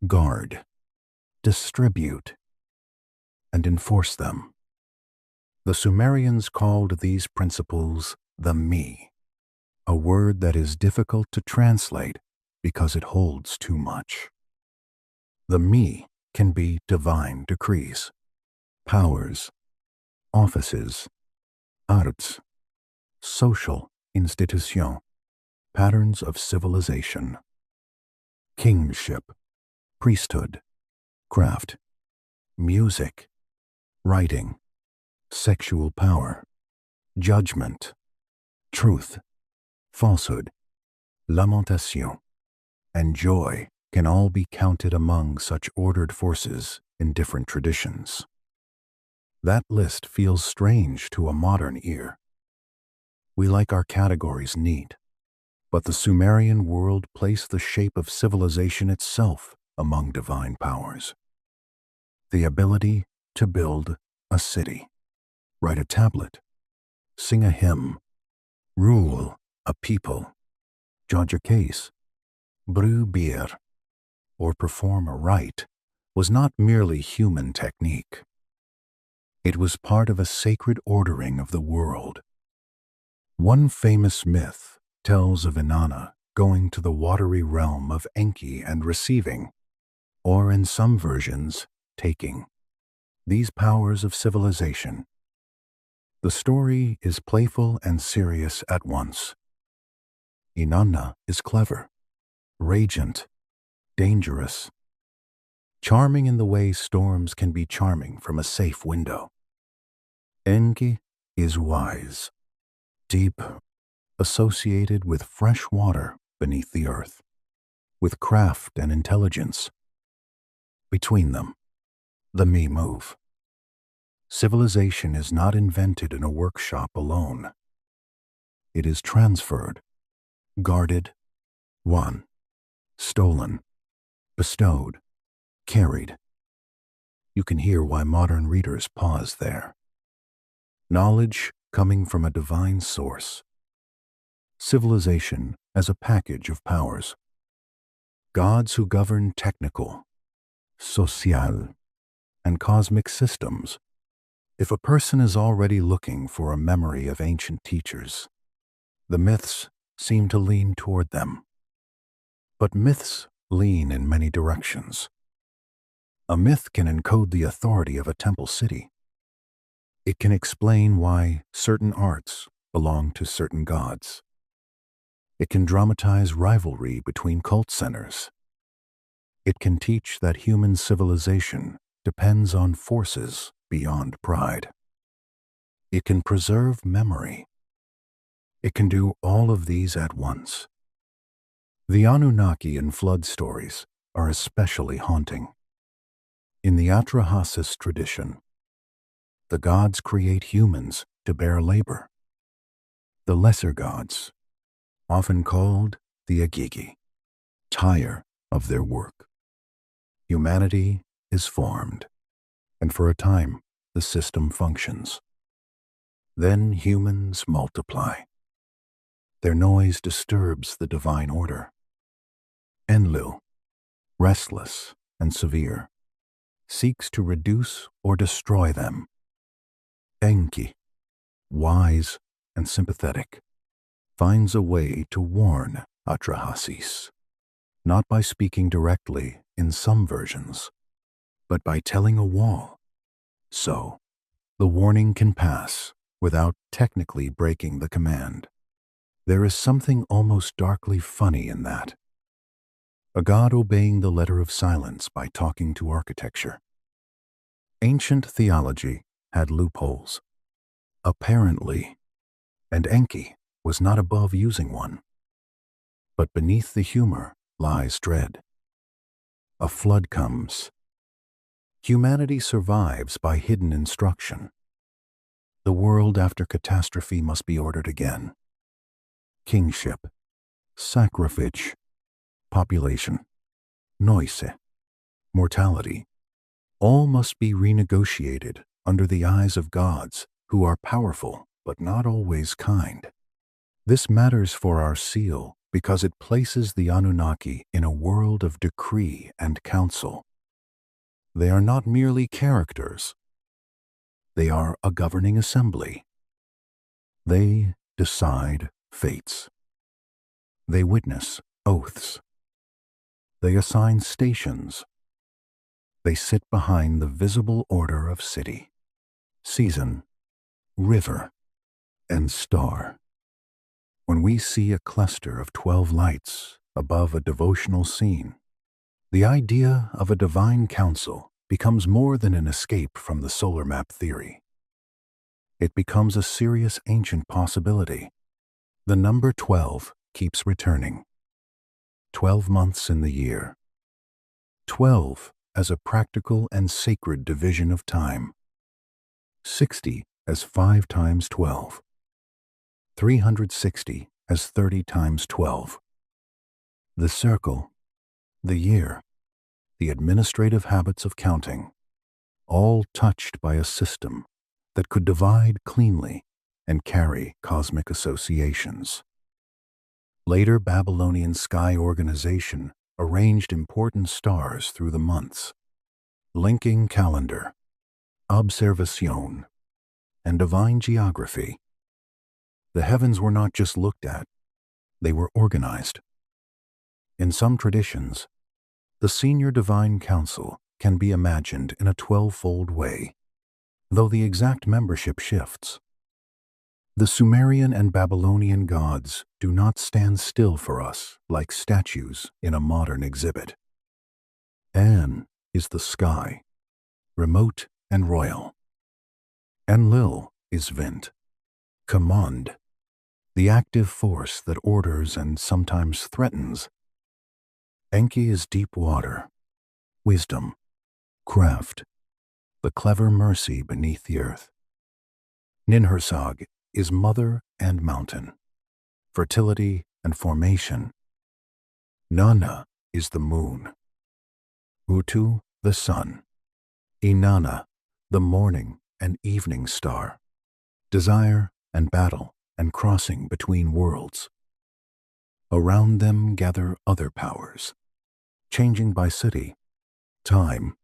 guard, distribute, and enforce them. The Sumerians called these principles the Me, a word that is difficult to translate because it holds too much. The Me can be divine decrees, powers, offices, arts, social institutions, patterns of civilization, kingship, priesthood, craft, music, writing, sexual power, judgment, truth, falsehood, lamentation, and joy can all be counted among such ordered forces in different traditions. That list feels strange to a modern ear. We like our categories neat, but the Sumerian world placed the shape of civilization itself among divine powers. The ability to build a city, write a tablet, sing a hymn, rule a people, judge a case, brew beer, or perform a rite was not merely human technique. It was part of a sacred ordering of the world. One famous myth tells of Inanna going to the watery realm of Enki and receiving, or in some versions, taking, these powers of civilization. The story is playful and serious at once. Inanna is clever, radiant, dangerous, charming in the way storms can be charming from a safe window. Enki is wise, deep, associated with fresh water beneath the earth, with craft and intelligence. Between them, the Me move. Civilization is not invented in a workshop alone. It is transferred, guarded, won, stolen, bestowed, carried. You can hear why modern readers pause there. Knowledge coming from a divine source. Civilization as a package of powers. Gods who govern technical, social, and cosmic systems. If a person is already looking for a memory of ancient teachers, the myths seem to lean toward them. But myths lean in many directions. A myth can encode the authority of a temple city. It can explain why certain arts belong to certain gods. It can dramatize rivalry between cult centers. It can teach that human civilization depends on forces beyond pride. It can preserve memory. It can do all of these at once. The Anunnaki and flood stories are especially haunting. In the Atrahasis tradition, the gods create humans to bear labor. The lesser gods, often called the Agigi, tire of their work. Humanity is formed, and for a time the system functions. Then humans multiply. Their noise disturbs the divine order. Enlil, restless and severe, seeks to reduce or destroy them. Enki, wise and sympathetic, finds a way to warn Atrahasis, not by speaking directly in some versions, but by telling a wall. So, the warning can pass without technically breaking the command. There is something almost darkly funny in that. a god obeying the letter of silence by talking to architecture. Ancient theology had loopholes, apparently, and Enki was not above using one. But beneath the humor lies dread. A flood comes. Humanity survives by hidden instruction. The world after catastrophe must be ordered again. Kingship, sacrifice, population, noise, mortality, all must be renegotiated under the eyes of gods who are powerful but not always kind. This matters for our seal because it places the Anunnaki in a world of decree and counsel. They are not merely characters. They are a governing assembly. They decide fates. They witness oaths. They assign stations. They sit behind the visible order of city, season, river, and star. When we see a cluster of 12 lights above a devotional scene, the idea of a divine council becomes more than an escape from the solar map theory. It becomes a serious ancient possibility. The number 12 keeps returning. 12 months in the year. 12 as a practical and sacred division of time. 60 as 5 times 12. 360 as 30 times 12. The circle, the year, the administrative habits of counting, all touched by a system that could divide cleanly and carry cosmic associations. Later Babylonian sky organization arranged important stars through the months, linking calendar, observation, and divine geography. The heavens were not just looked at, they were organized. In some traditions, the senior divine council can be imagined in a 12-fold way, though the exact membership shifts. The Sumerian and Babylonian gods do not stand still for us like statues in a modern exhibit. An is the sky, remote and royal. Enlil is Vint, command, the active force that orders and sometimes threatens. Enki is deep water, wisdom, craft, the clever mercy beneath the earth. Ninhursag is mother and mountain, fertility and formation. Nana is the moon. Utu, the sun. Inanna, the morning and evening star. Desire and battle and crossing between worlds. Around them gather other powers, changing by city, time,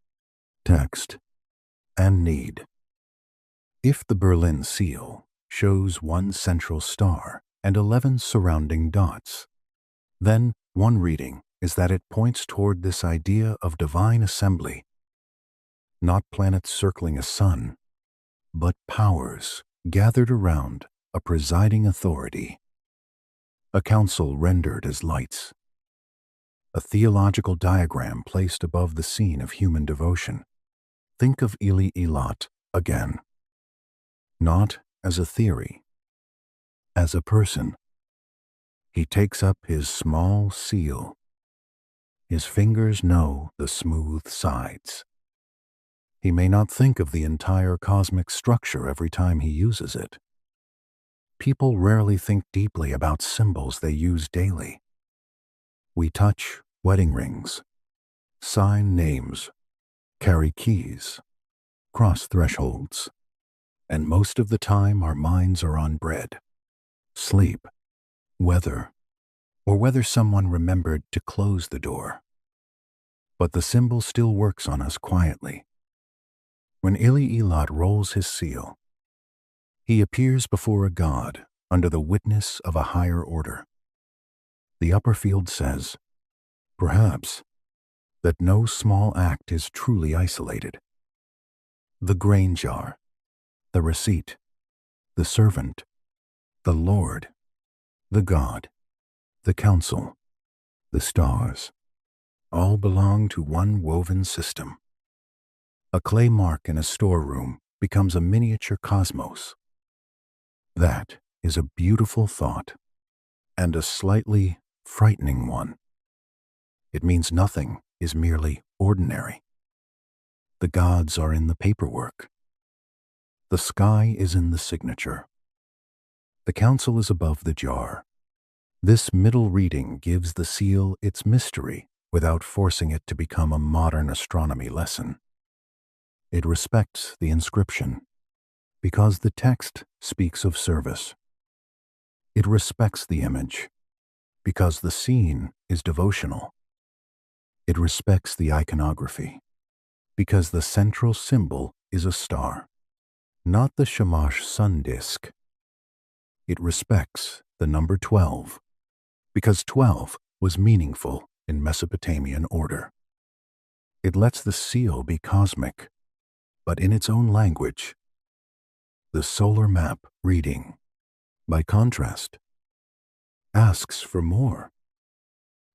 text, and need. If the Berlin seal shows one central star and 11 surrounding dots, then one reading is that it points toward this idea of divine assembly, not planets circling a sun, but powers gathered around a presiding authority. A council rendered as lights. A theological diagram placed above the scene of human devotion. Think of Ili Ilat again. Not as a theory, as a person. He takes up his small seal. His fingers know the smooth sides. He may not think of the entire cosmic structure every time he uses it. People rarely think deeply about symbols they use daily. We touch wedding rings, sign names, carry keys, cross thresholds, and most of the time our minds are on bread, sleep, weather, or whether someone remembered to close the door. But the symbol still works on us quietly. When Ili Ilat rolls his seal, he appears before a god under the witness of a higher order. The upper field says, perhaps, that no small act is truly isolated. The grain jar, the receipt, the servant, the Lord, the God, the council, the stars, all belong to one woven system. A clay mark in a storeroom becomes a miniature cosmos. That is a beautiful thought, and a slightly frightening one. It means nothing is merely ordinary. The gods are in the paperwork. The sky is in the signature. The council is above the jar. This middle reading gives the seal its mystery without forcing it to become a modern astronomy lesson. It respects the inscription because the text speaks of service. It respects the image because the scene is devotional. It respects the iconography because the central symbol is a star, not the Shamash sun disk. It respects the number 12 because 12 was meaningful in Mesopotamian order. It lets the seal be cosmic, but in its own language. The solar map reading, by contrast, asks for more.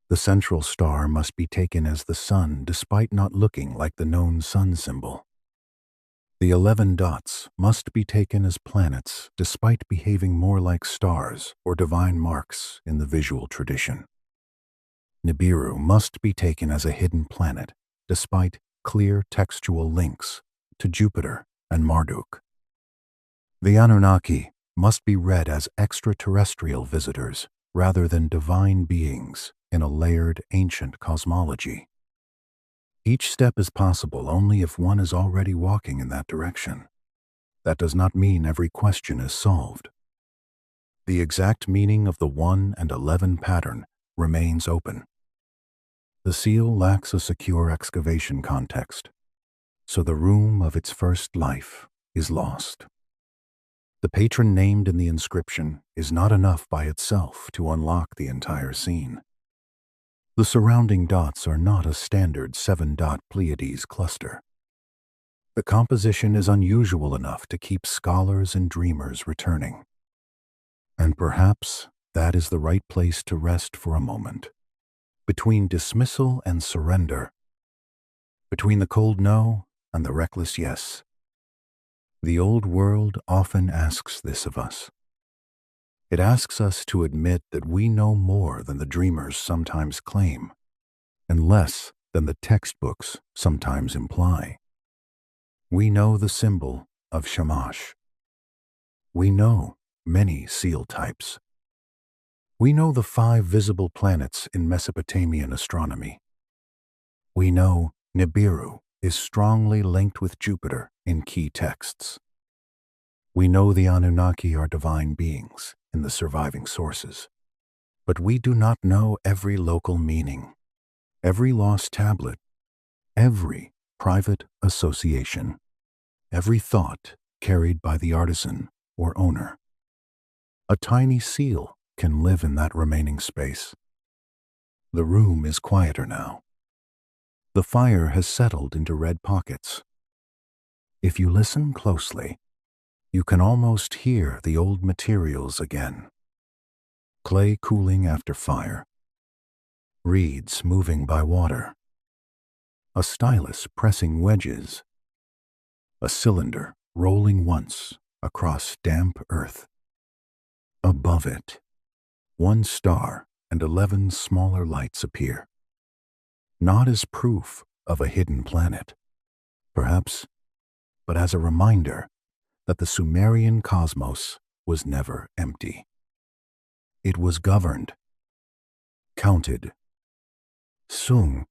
The central star must be taken as the sun despite not looking like the known sun symbol. The 11 dots must be taken as planets despite behaving more like stars or divine marks in the visual tradition. Nibiru must be taken as a hidden planet despite clear textual links to Jupiter and Marduk. The Anunnaki must be read as extraterrestrial visitors rather than divine beings in a layered ancient cosmology. Each step is possible only if one is already walking in that direction. That does not mean every question is solved. The exact meaning of the 1 and 11 pattern remains open. The seal lacks a secure excavation context, so the room of its first life is lost. The patron named in the inscription is not enough by itself to unlock the entire scene. The surrounding dots are not a standard 7-dot Pleiades cluster. The composition is unusual enough to keep scholars and dreamers returning. And perhaps that is the right place to rest for a moment. Between dismissal and surrender. Between the cold no and the reckless yes. The old world often asks this of us. It asks us to admit that we know more than the dreamers sometimes claim, and less than the textbooks sometimes imply. We know the symbol of Shamash. We know many seal types. We know the 5 visible planets in Mesopotamian astronomy. We know Nibiru is strongly linked with Jupiter in key texts. We know the Anunnaki are divine beings in the surviving sources. But we do not know every local meaning, every lost tablet, every private association, every thought carried by the artisan or owner. A tiny seal can live in that remaining space. The room is quieter now. The fire has settled into red pockets. If you listen closely, you can almost hear the old materials again. Clay cooling after fire. Reeds moving by water. A stylus pressing wedges. A cylinder rolling once across damp earth. Above it, 1 star and 11 smaller lights appear. Not as proof of a hidden planet, perhaps, but as a reminder that the Sumerian cosmos was never empty. It was governed, counted, sung,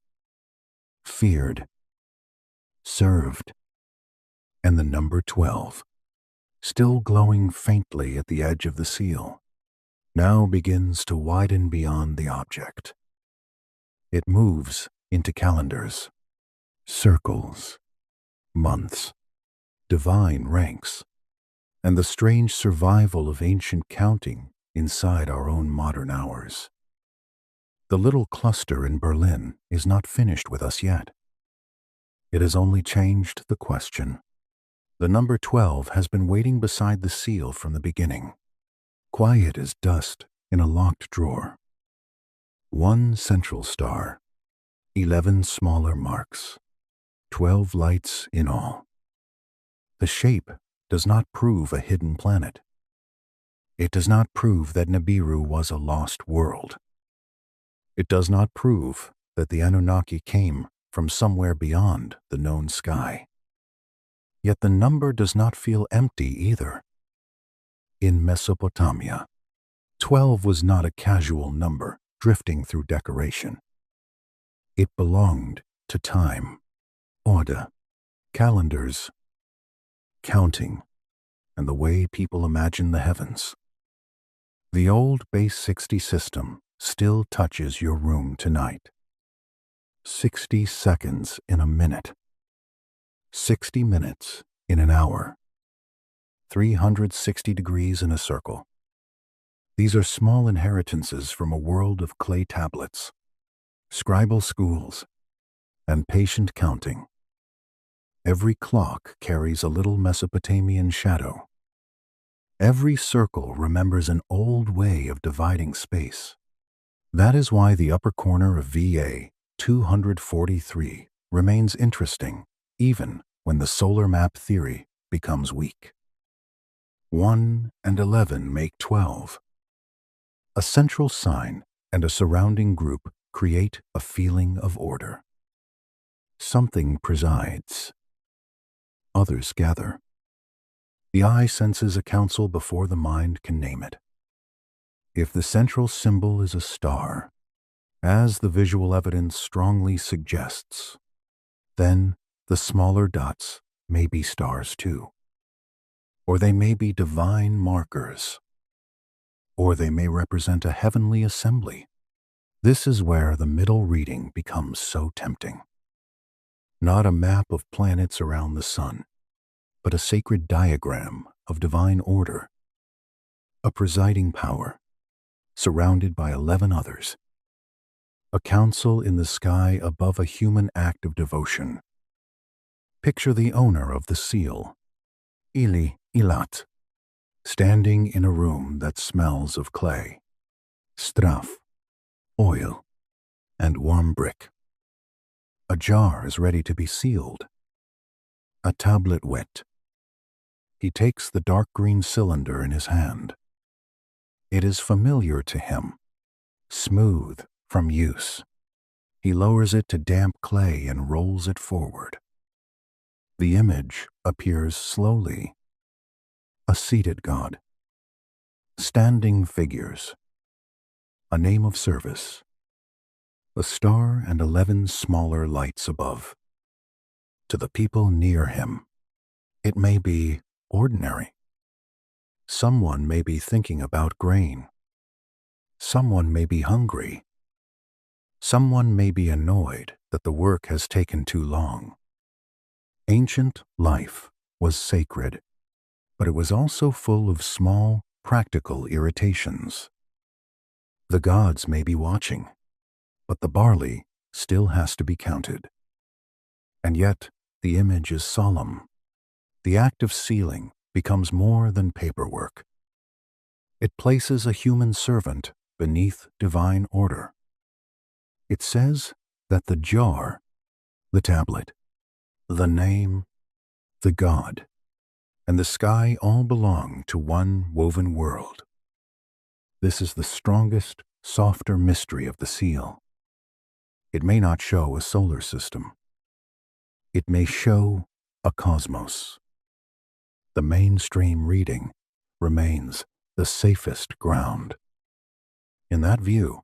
feared, served, and the number 12, still glowing faintly at the edge of the seal, now begins to widen beyond the object. It moves into calendars, circles, months, divine ranks, and the strange survival of ancient counting inside our own modern hours. The little cluster in Berlin is not finished with us yet. It has only changed the question. The number 12 has been waiting beside the seal from the beginning, quiet as dust in a locked drawer. 1 central star, 11 smaller marks, 12 lights in all. The shape does not prove a hidden planet. It does not prove that Nibiru was a lost world. It does not prove that the Anunnaki came from somewhere beyond the known sky. Yet the number does not feel empty either. In Mesopotamia, 12 was not a casual number drifting through decoration. It belonged to time, order, calendars, counting, and the way people imagine the heavens. The old Base 60 system still touches your room tonight. 60 seconds in a minute. 60 minutes in an hour. 360 degrees in a circle. These are small inheritances from a world of clay tablets, scribal schools, and patient counting. Every clock carries a little Mesopotamian shadow. Every circle remembers an old way of dividing space. That is why the upper corner of VA 243 remains interesting, even when the solar map theory becomes weak. 1 and 11 make 12. A central sign and a surrounding group create a feeling of order. Something presides. Others gather. The eye senses a council before the mind can name it. If the central symbol is a star, as the visual evidence strongly suggests, then the smaller dots may be stars too. Or they may be divine markers. Or they may represent a heavenly assembly. This is where the middle reading becomes so tempting. Not a map of planets around the sun, but a sacred diagram of divine order. A presiding power, surrounded by 11 others. A council in the sky above a human act of devotion. Picture the owner of the seal, Ili Ilat, standing in a room that smells of clay, straff, oil, and warm brick. A jar is ready to be sealed. A tablet wet. He takes the dark green cylinder in his hand. It is familiar to him, smooth from use. He lowers it to damp clay and rolls it forward. The image appears slowly. A seated god. Standing figures. A name of service. A star and 11 smaller lights above. To the people near him, it may be ordinary. Someone may be thinking about grain. Someone may be hungry. Someone may be annoyed that the work has taken too long. Ancient life was sacred, but it was also full of small, practical irritations. The gods may be watching, but the barley still has to be counted. And yet, the image is solemn. The act of sealing becomes more than paperwork. It places a human servant beneath divine order. It says that the jar, the tablet, the name, the god, and the sky all belong to one woven world. This is the strongest, softer mystery of the seal. It may not show a solar system. It may show a cosmos. The mainstream reading remains the safest ground. In that view,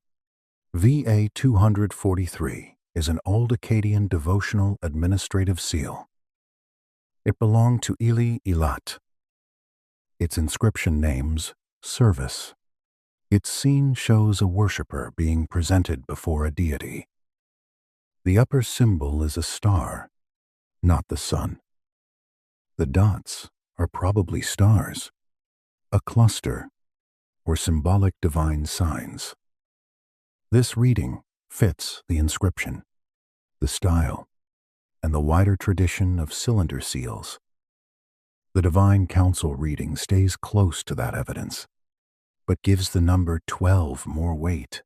VA 243 is an old Akkadian devotional administrative seal. It belonged to Ili Ilat. Its inscription names service. Its scene shows a worshipper being presented before a deity. The upper symbol is a star, not the sun. The dots are probably stars, a cluster, or symbolic divine signs. This reading fits the inscription, the style, and the wider tradition of cylinder seals. The Divine Council reading stays close to that evidence, but gives the number 12 more weight.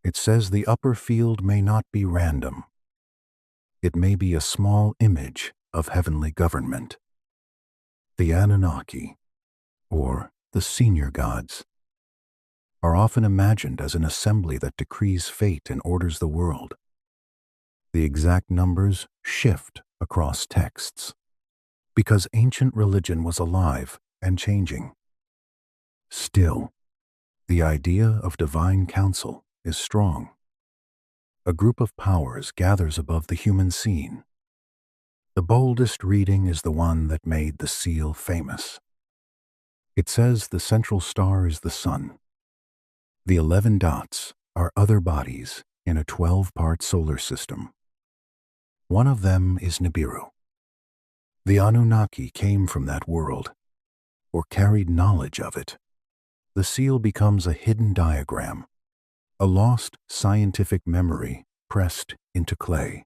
It says the upper field may not be random. It may be a small image of heavenly government. The Anunnaki, or the senior gods, are often imagined as an assembly that decrees fate and orders the world. The exact numbers shift across texts, because ancient religion was alive and changing. Still, the idea of divine council is strong. A group of powers gathers above the human scene. The boldest reading is the one that made the seal famous. It says the central star is the sun. The 11 dots are other bodies in a 12-part solar system. One of them is Nibiru. The Anunnaki came from that world, or carried knowledge of it. The seal becomes a hidden diagram, a lost scientific memory pressed into clay.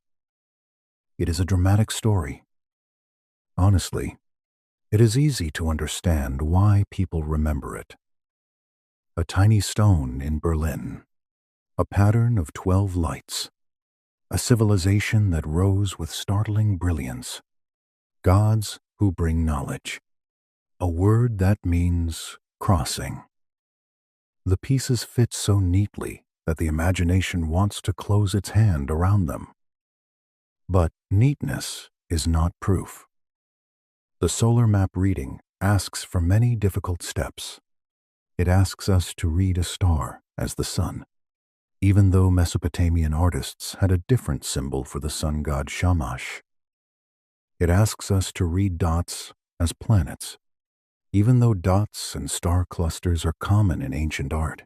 It is a dramatic story. Honestly, it is easy to understand why people remember it. A tiny stone in Berlin, a pattern of 12 lights, a civilization that rose with startling brilliance, gods who bring knowledge, a word that means crossing. The pieces fit so neatly that the imagination wants to close its hand around them. But neatness is not proof. The solar map reading asks for many difficult steps. It asks us to read a star as the sun, even though Mesopotamian artists had a different symbol for the sun god Shamash. It asks us to read dots as planets, even though dots and star clusters are common in ancient art.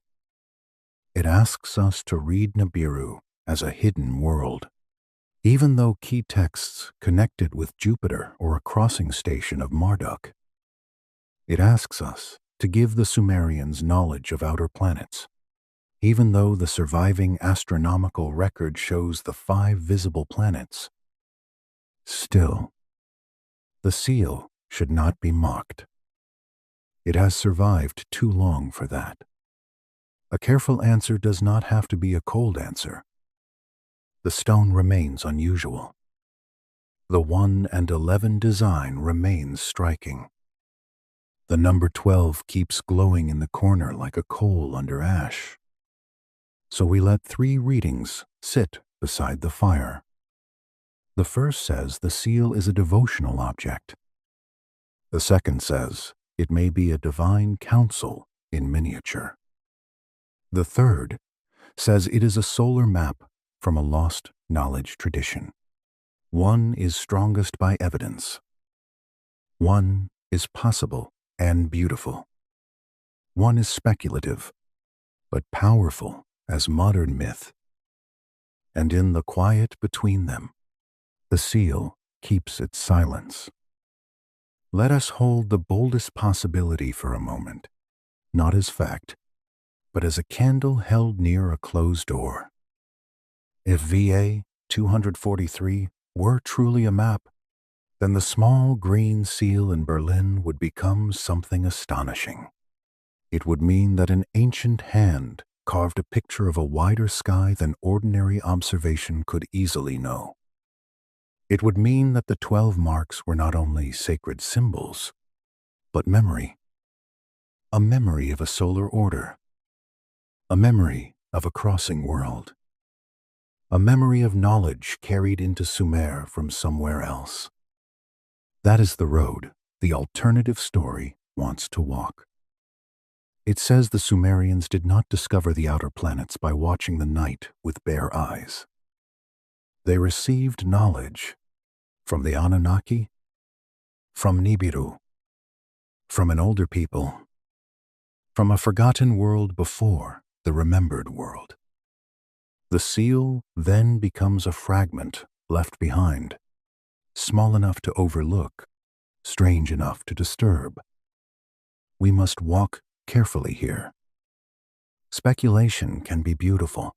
It asks us to read Nibiru as a hidden world, even though key texts connect it with Jupiter or a crossing station of Marduk. It asks us to give the Sumerians knowledge of outer planets, even though the surviving astronomical record shows the 5 visible planets. Still, the seal should not be mocked. It has survived too long for that. A careful answer does not have to be a cold answer. The stone remains unusual. The 1 and 11 design remains striking. The number 12 keeps glowing in the corner like a coal under ash. So we let 3 readings sit beside the fire. The first says the seal is a devotional object. The second says it may be a divine counsel in miniature. The third says it is a solar map from a lost knowledge tradition. One is strongest by evidence. One is possible and beautiful. One is speculative, but powerful as modern myth. And in the quiet between them, the seal keeps its silence. Let us hold the boldest possibility for a moment, not as fact, but as a candle held near a closed door. If VA 243 were truly a map, then the small green seal in Berlin would become something astonishing. It would mean that an ancient hand carved a picture of a wider sky than ordinary observation could easily know. It would mean that the 12 marks were not only sacred symbols, but memory. A memory of a solar order. A memory of a crossing world. A memory of knowledge carried into Sumer from somewhere else. That is the road the alternative story wants to walk. It says the Sumerians did not discover the outer planets by watching the night with bare eyes. They received knowledge from the Anunnaki, from Nibiru, from an older people, from a forgotten world before the remembered world. The seal then becomes a fragment left behind, small enough to overlook, strange enough to disturb. We must walk carefully here. Speculation can be beautiful,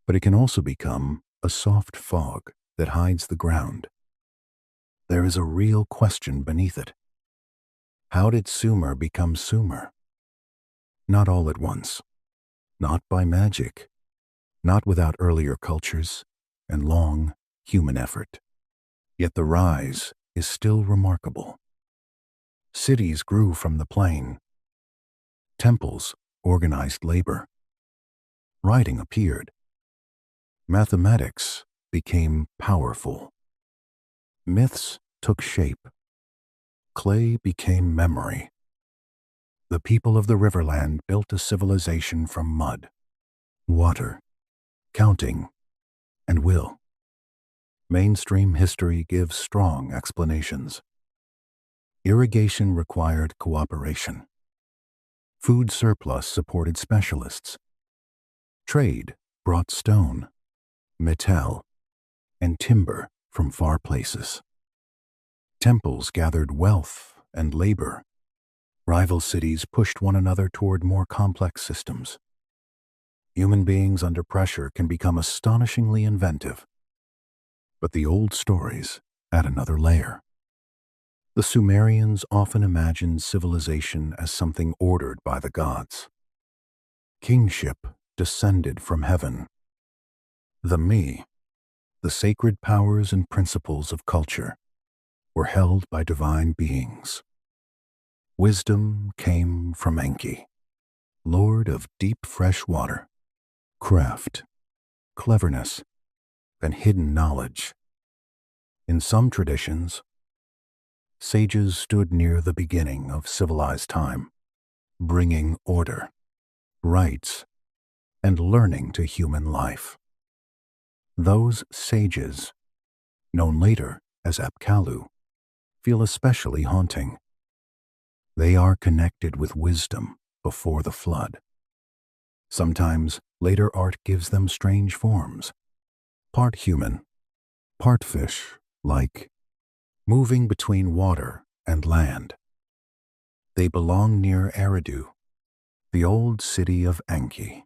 but it can also become a soft fog that hides the ground. There is a real question beneath it. How did Sumer become Sumer? Not all at once, not by magic, not without earlier cultures and long human effort. Yet the rise is still remarkable. Cities grew from the plain. Temples organized labor. Writing appeared. Mathematics became powerful. Myths took shape. Clay became memory. The people of the Riverland built a civilization from mud, water, counting, and will. Mainstream history gives strong explanations. Irrigation required cooperation. Food surplus supported specialists. Trade brought stone, metal, and timber from far places. Temples gathered wealth and labor. Rival cities pushed one another toward more complex systems. Human beings under pressure can become astonishingly inventive. But the old stories add another layer. The Sumerians often imagined civilization as something ordered by the gods. Kingship descended from heaven. The Me, the sacred powers and principles of culture, were held by divine beings. Wisdom came from Enki, lord of deep fresh water, craft, cleverness, and hidden knowledge. In some traditions, sages stood near the beginning of civilized time, bringing order, rights, and learning to human life. Those sages, known later as Apkallu, feel especially haunting. They are connected with wisdom before the flood. Sometimes later art gives them strange forms, part human, part fish-like, moving between water and land. They belong near Eridu, the old city of Enki,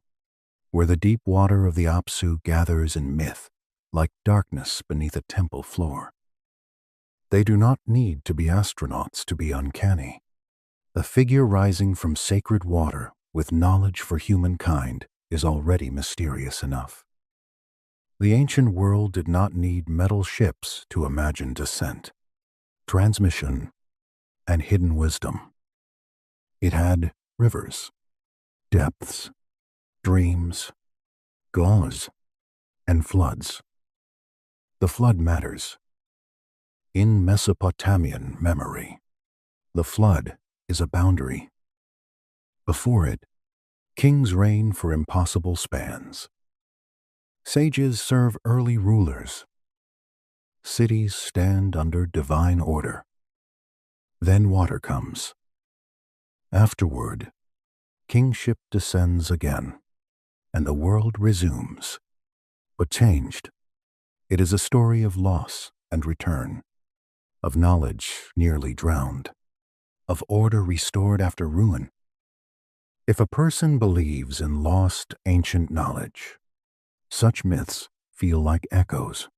where the deep water of the Apsu gathers in myth like darkness beneath a temple floor. They do not need to be astronauts to be uncanny. A figure rising from sacred water with knowledge for humankind is already mysterious enough. The ancient world did not need metal ships to imagine descent, transmission, and hidden wisdom. It had rivers, depths, dreams, gauze, and floods. The flood matters. In Mesopotamian memory, the flood is a boundary. Before it, kings reign for impossible spans. Sages serve early rulers. Cities stand under divine order. Then water comes. Afterward, kingship descends again, and the world resumes. But changed. It is a story of loss and return, of knowledge nearly drowned, of order restored after ruin. If a person believes in lost ancient knowledge, such myths feel like echoes.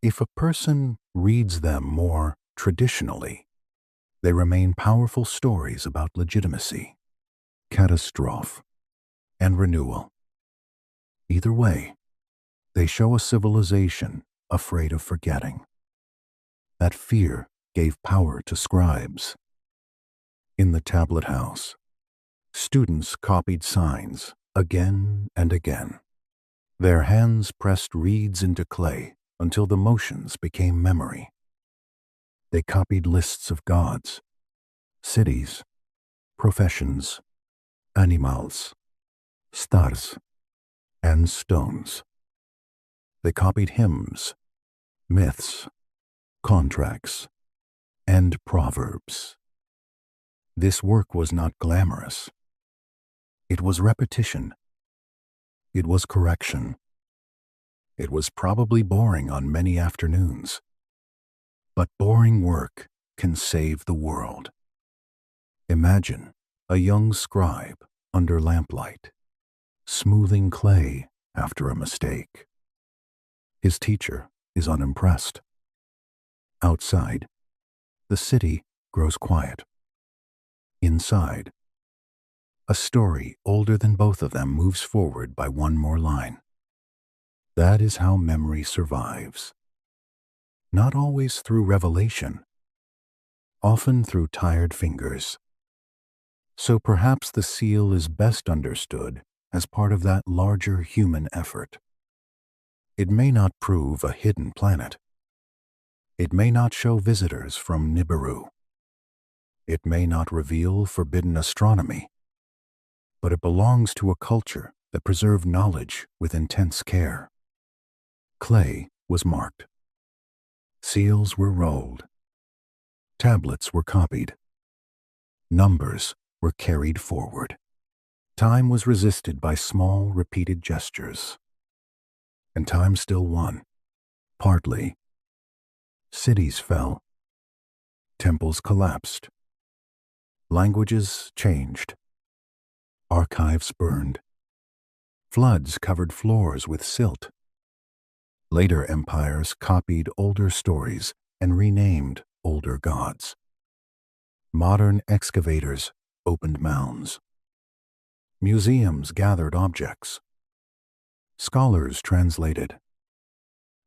If a person reads them more traditionally, they remain powerful stories about legitimacy, catastrophe, and renewal. Either way, they show a civilization afraid of forgetting. That fear gave power to scribes. In the tablet house, students copied signs again and again. Their hands pressed reeds into clay until the motions became memory. They copied lists of gods, cities, professions, animals, stars, and stones. They copied hymns, myths, contracts, and proverbs. This work was not glamorous. It was repetition. It was correction. It was probably boring on many afternoons. But boring work can save the world. Imagine a young scribe under lamplight, smoothing clay after a mistake. His teacher is unimpressed. Outside, the city grows quiet. Inside, A story older than both of them moves forward by one more line. That is how memory survives. Not always through revelation, often through tired fingers. So perhaps the seal is best understood as part of that larger human effort. It may not prove a hidden planet. It may not show visitors from Nibiru. It may not reveal forbidden astronomy. But it belongs to a culture that preserved knowledge with intense care. Clay was marked. Seals were rolled. Tablets were copied. Numbers were carried forward. Time was resisted by small, repeated gestures. And time still won, partly. Cities fell. Temples collapsed. Languages changed. Archives burned. Floods covered floors with silt. Later empires copied older stories and renamed older gods. Modern excavators opened mounds. Museums gathered objects. Scholars translated.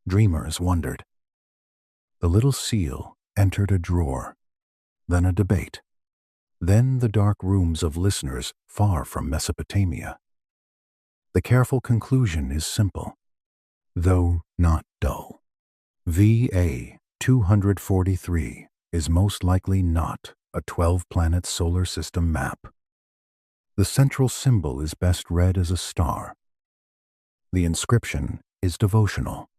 Dreamers wondered. The little seal entered a drawer, then a debate, then the dark rooms of listeners far from Mesopotamia. The careful conclusion is simple, though not dull. VA 243 is most likely not a 12-planet solar system map. The central symbol is best read as a star. The inscription is devotional.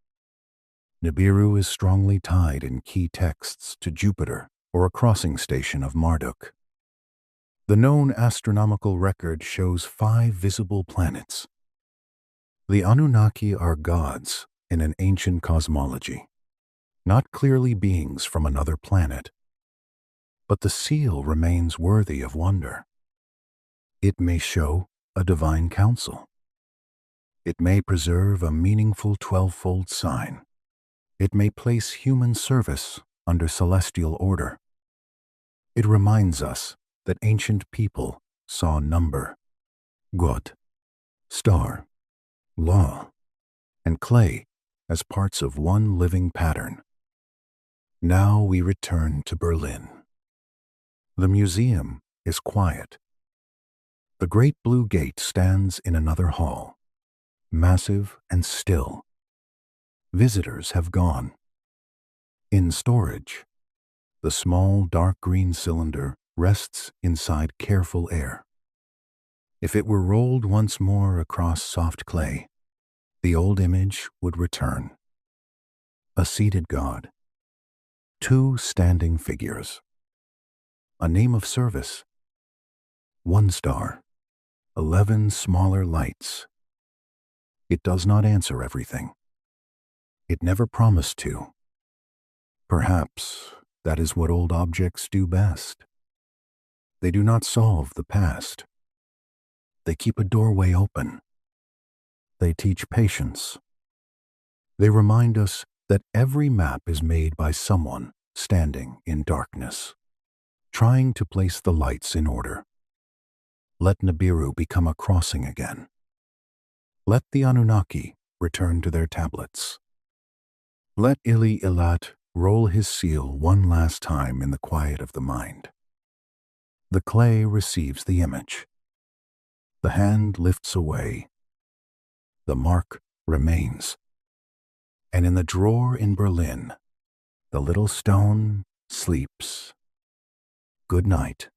Nibiru is strongly tied in key texts to Jupiter or a crossing station of Marduk. The known astronomical record shows 5 visible planets. The Anunnaki are gods in an ancient cosmology, not clearly beings from another planet. But the seal remains worthy of wonder. It may show a divine counsel. It may preserve a meaningful 12-fold sign. It may place human service under celestial order. It reminds us that ancient people saw number, God, star, law, and clay as parts of one living pattern. Now we return to Berlin. The museum is quiet. The great blue gate stands in another hall, massive and still. Visitors have gone. In storage, the small dark green cylinder rests inside careful air. If it were rolled once more across soft clay, the old image would return. A seated god. 2 standing figures. A name of service. 1 star. 11 smaller lights. It does not answer everything. It never promised to. Perhaps that is what old objects do best. They do not solve the past. They keep a doorway open. They teach patience. They remind us that every map is made by someone standing in darkness, trying to place the lights in order. Let Nibiru become a crossing again. Let the Anunnaki return to their tablets. Let Ili Ilat roll his seal one last time in the quiet of the mind. The clay receives the image. The hand lifts away. The mark remains. And in the drawer in Berlin, the little stone sleeps. Good night.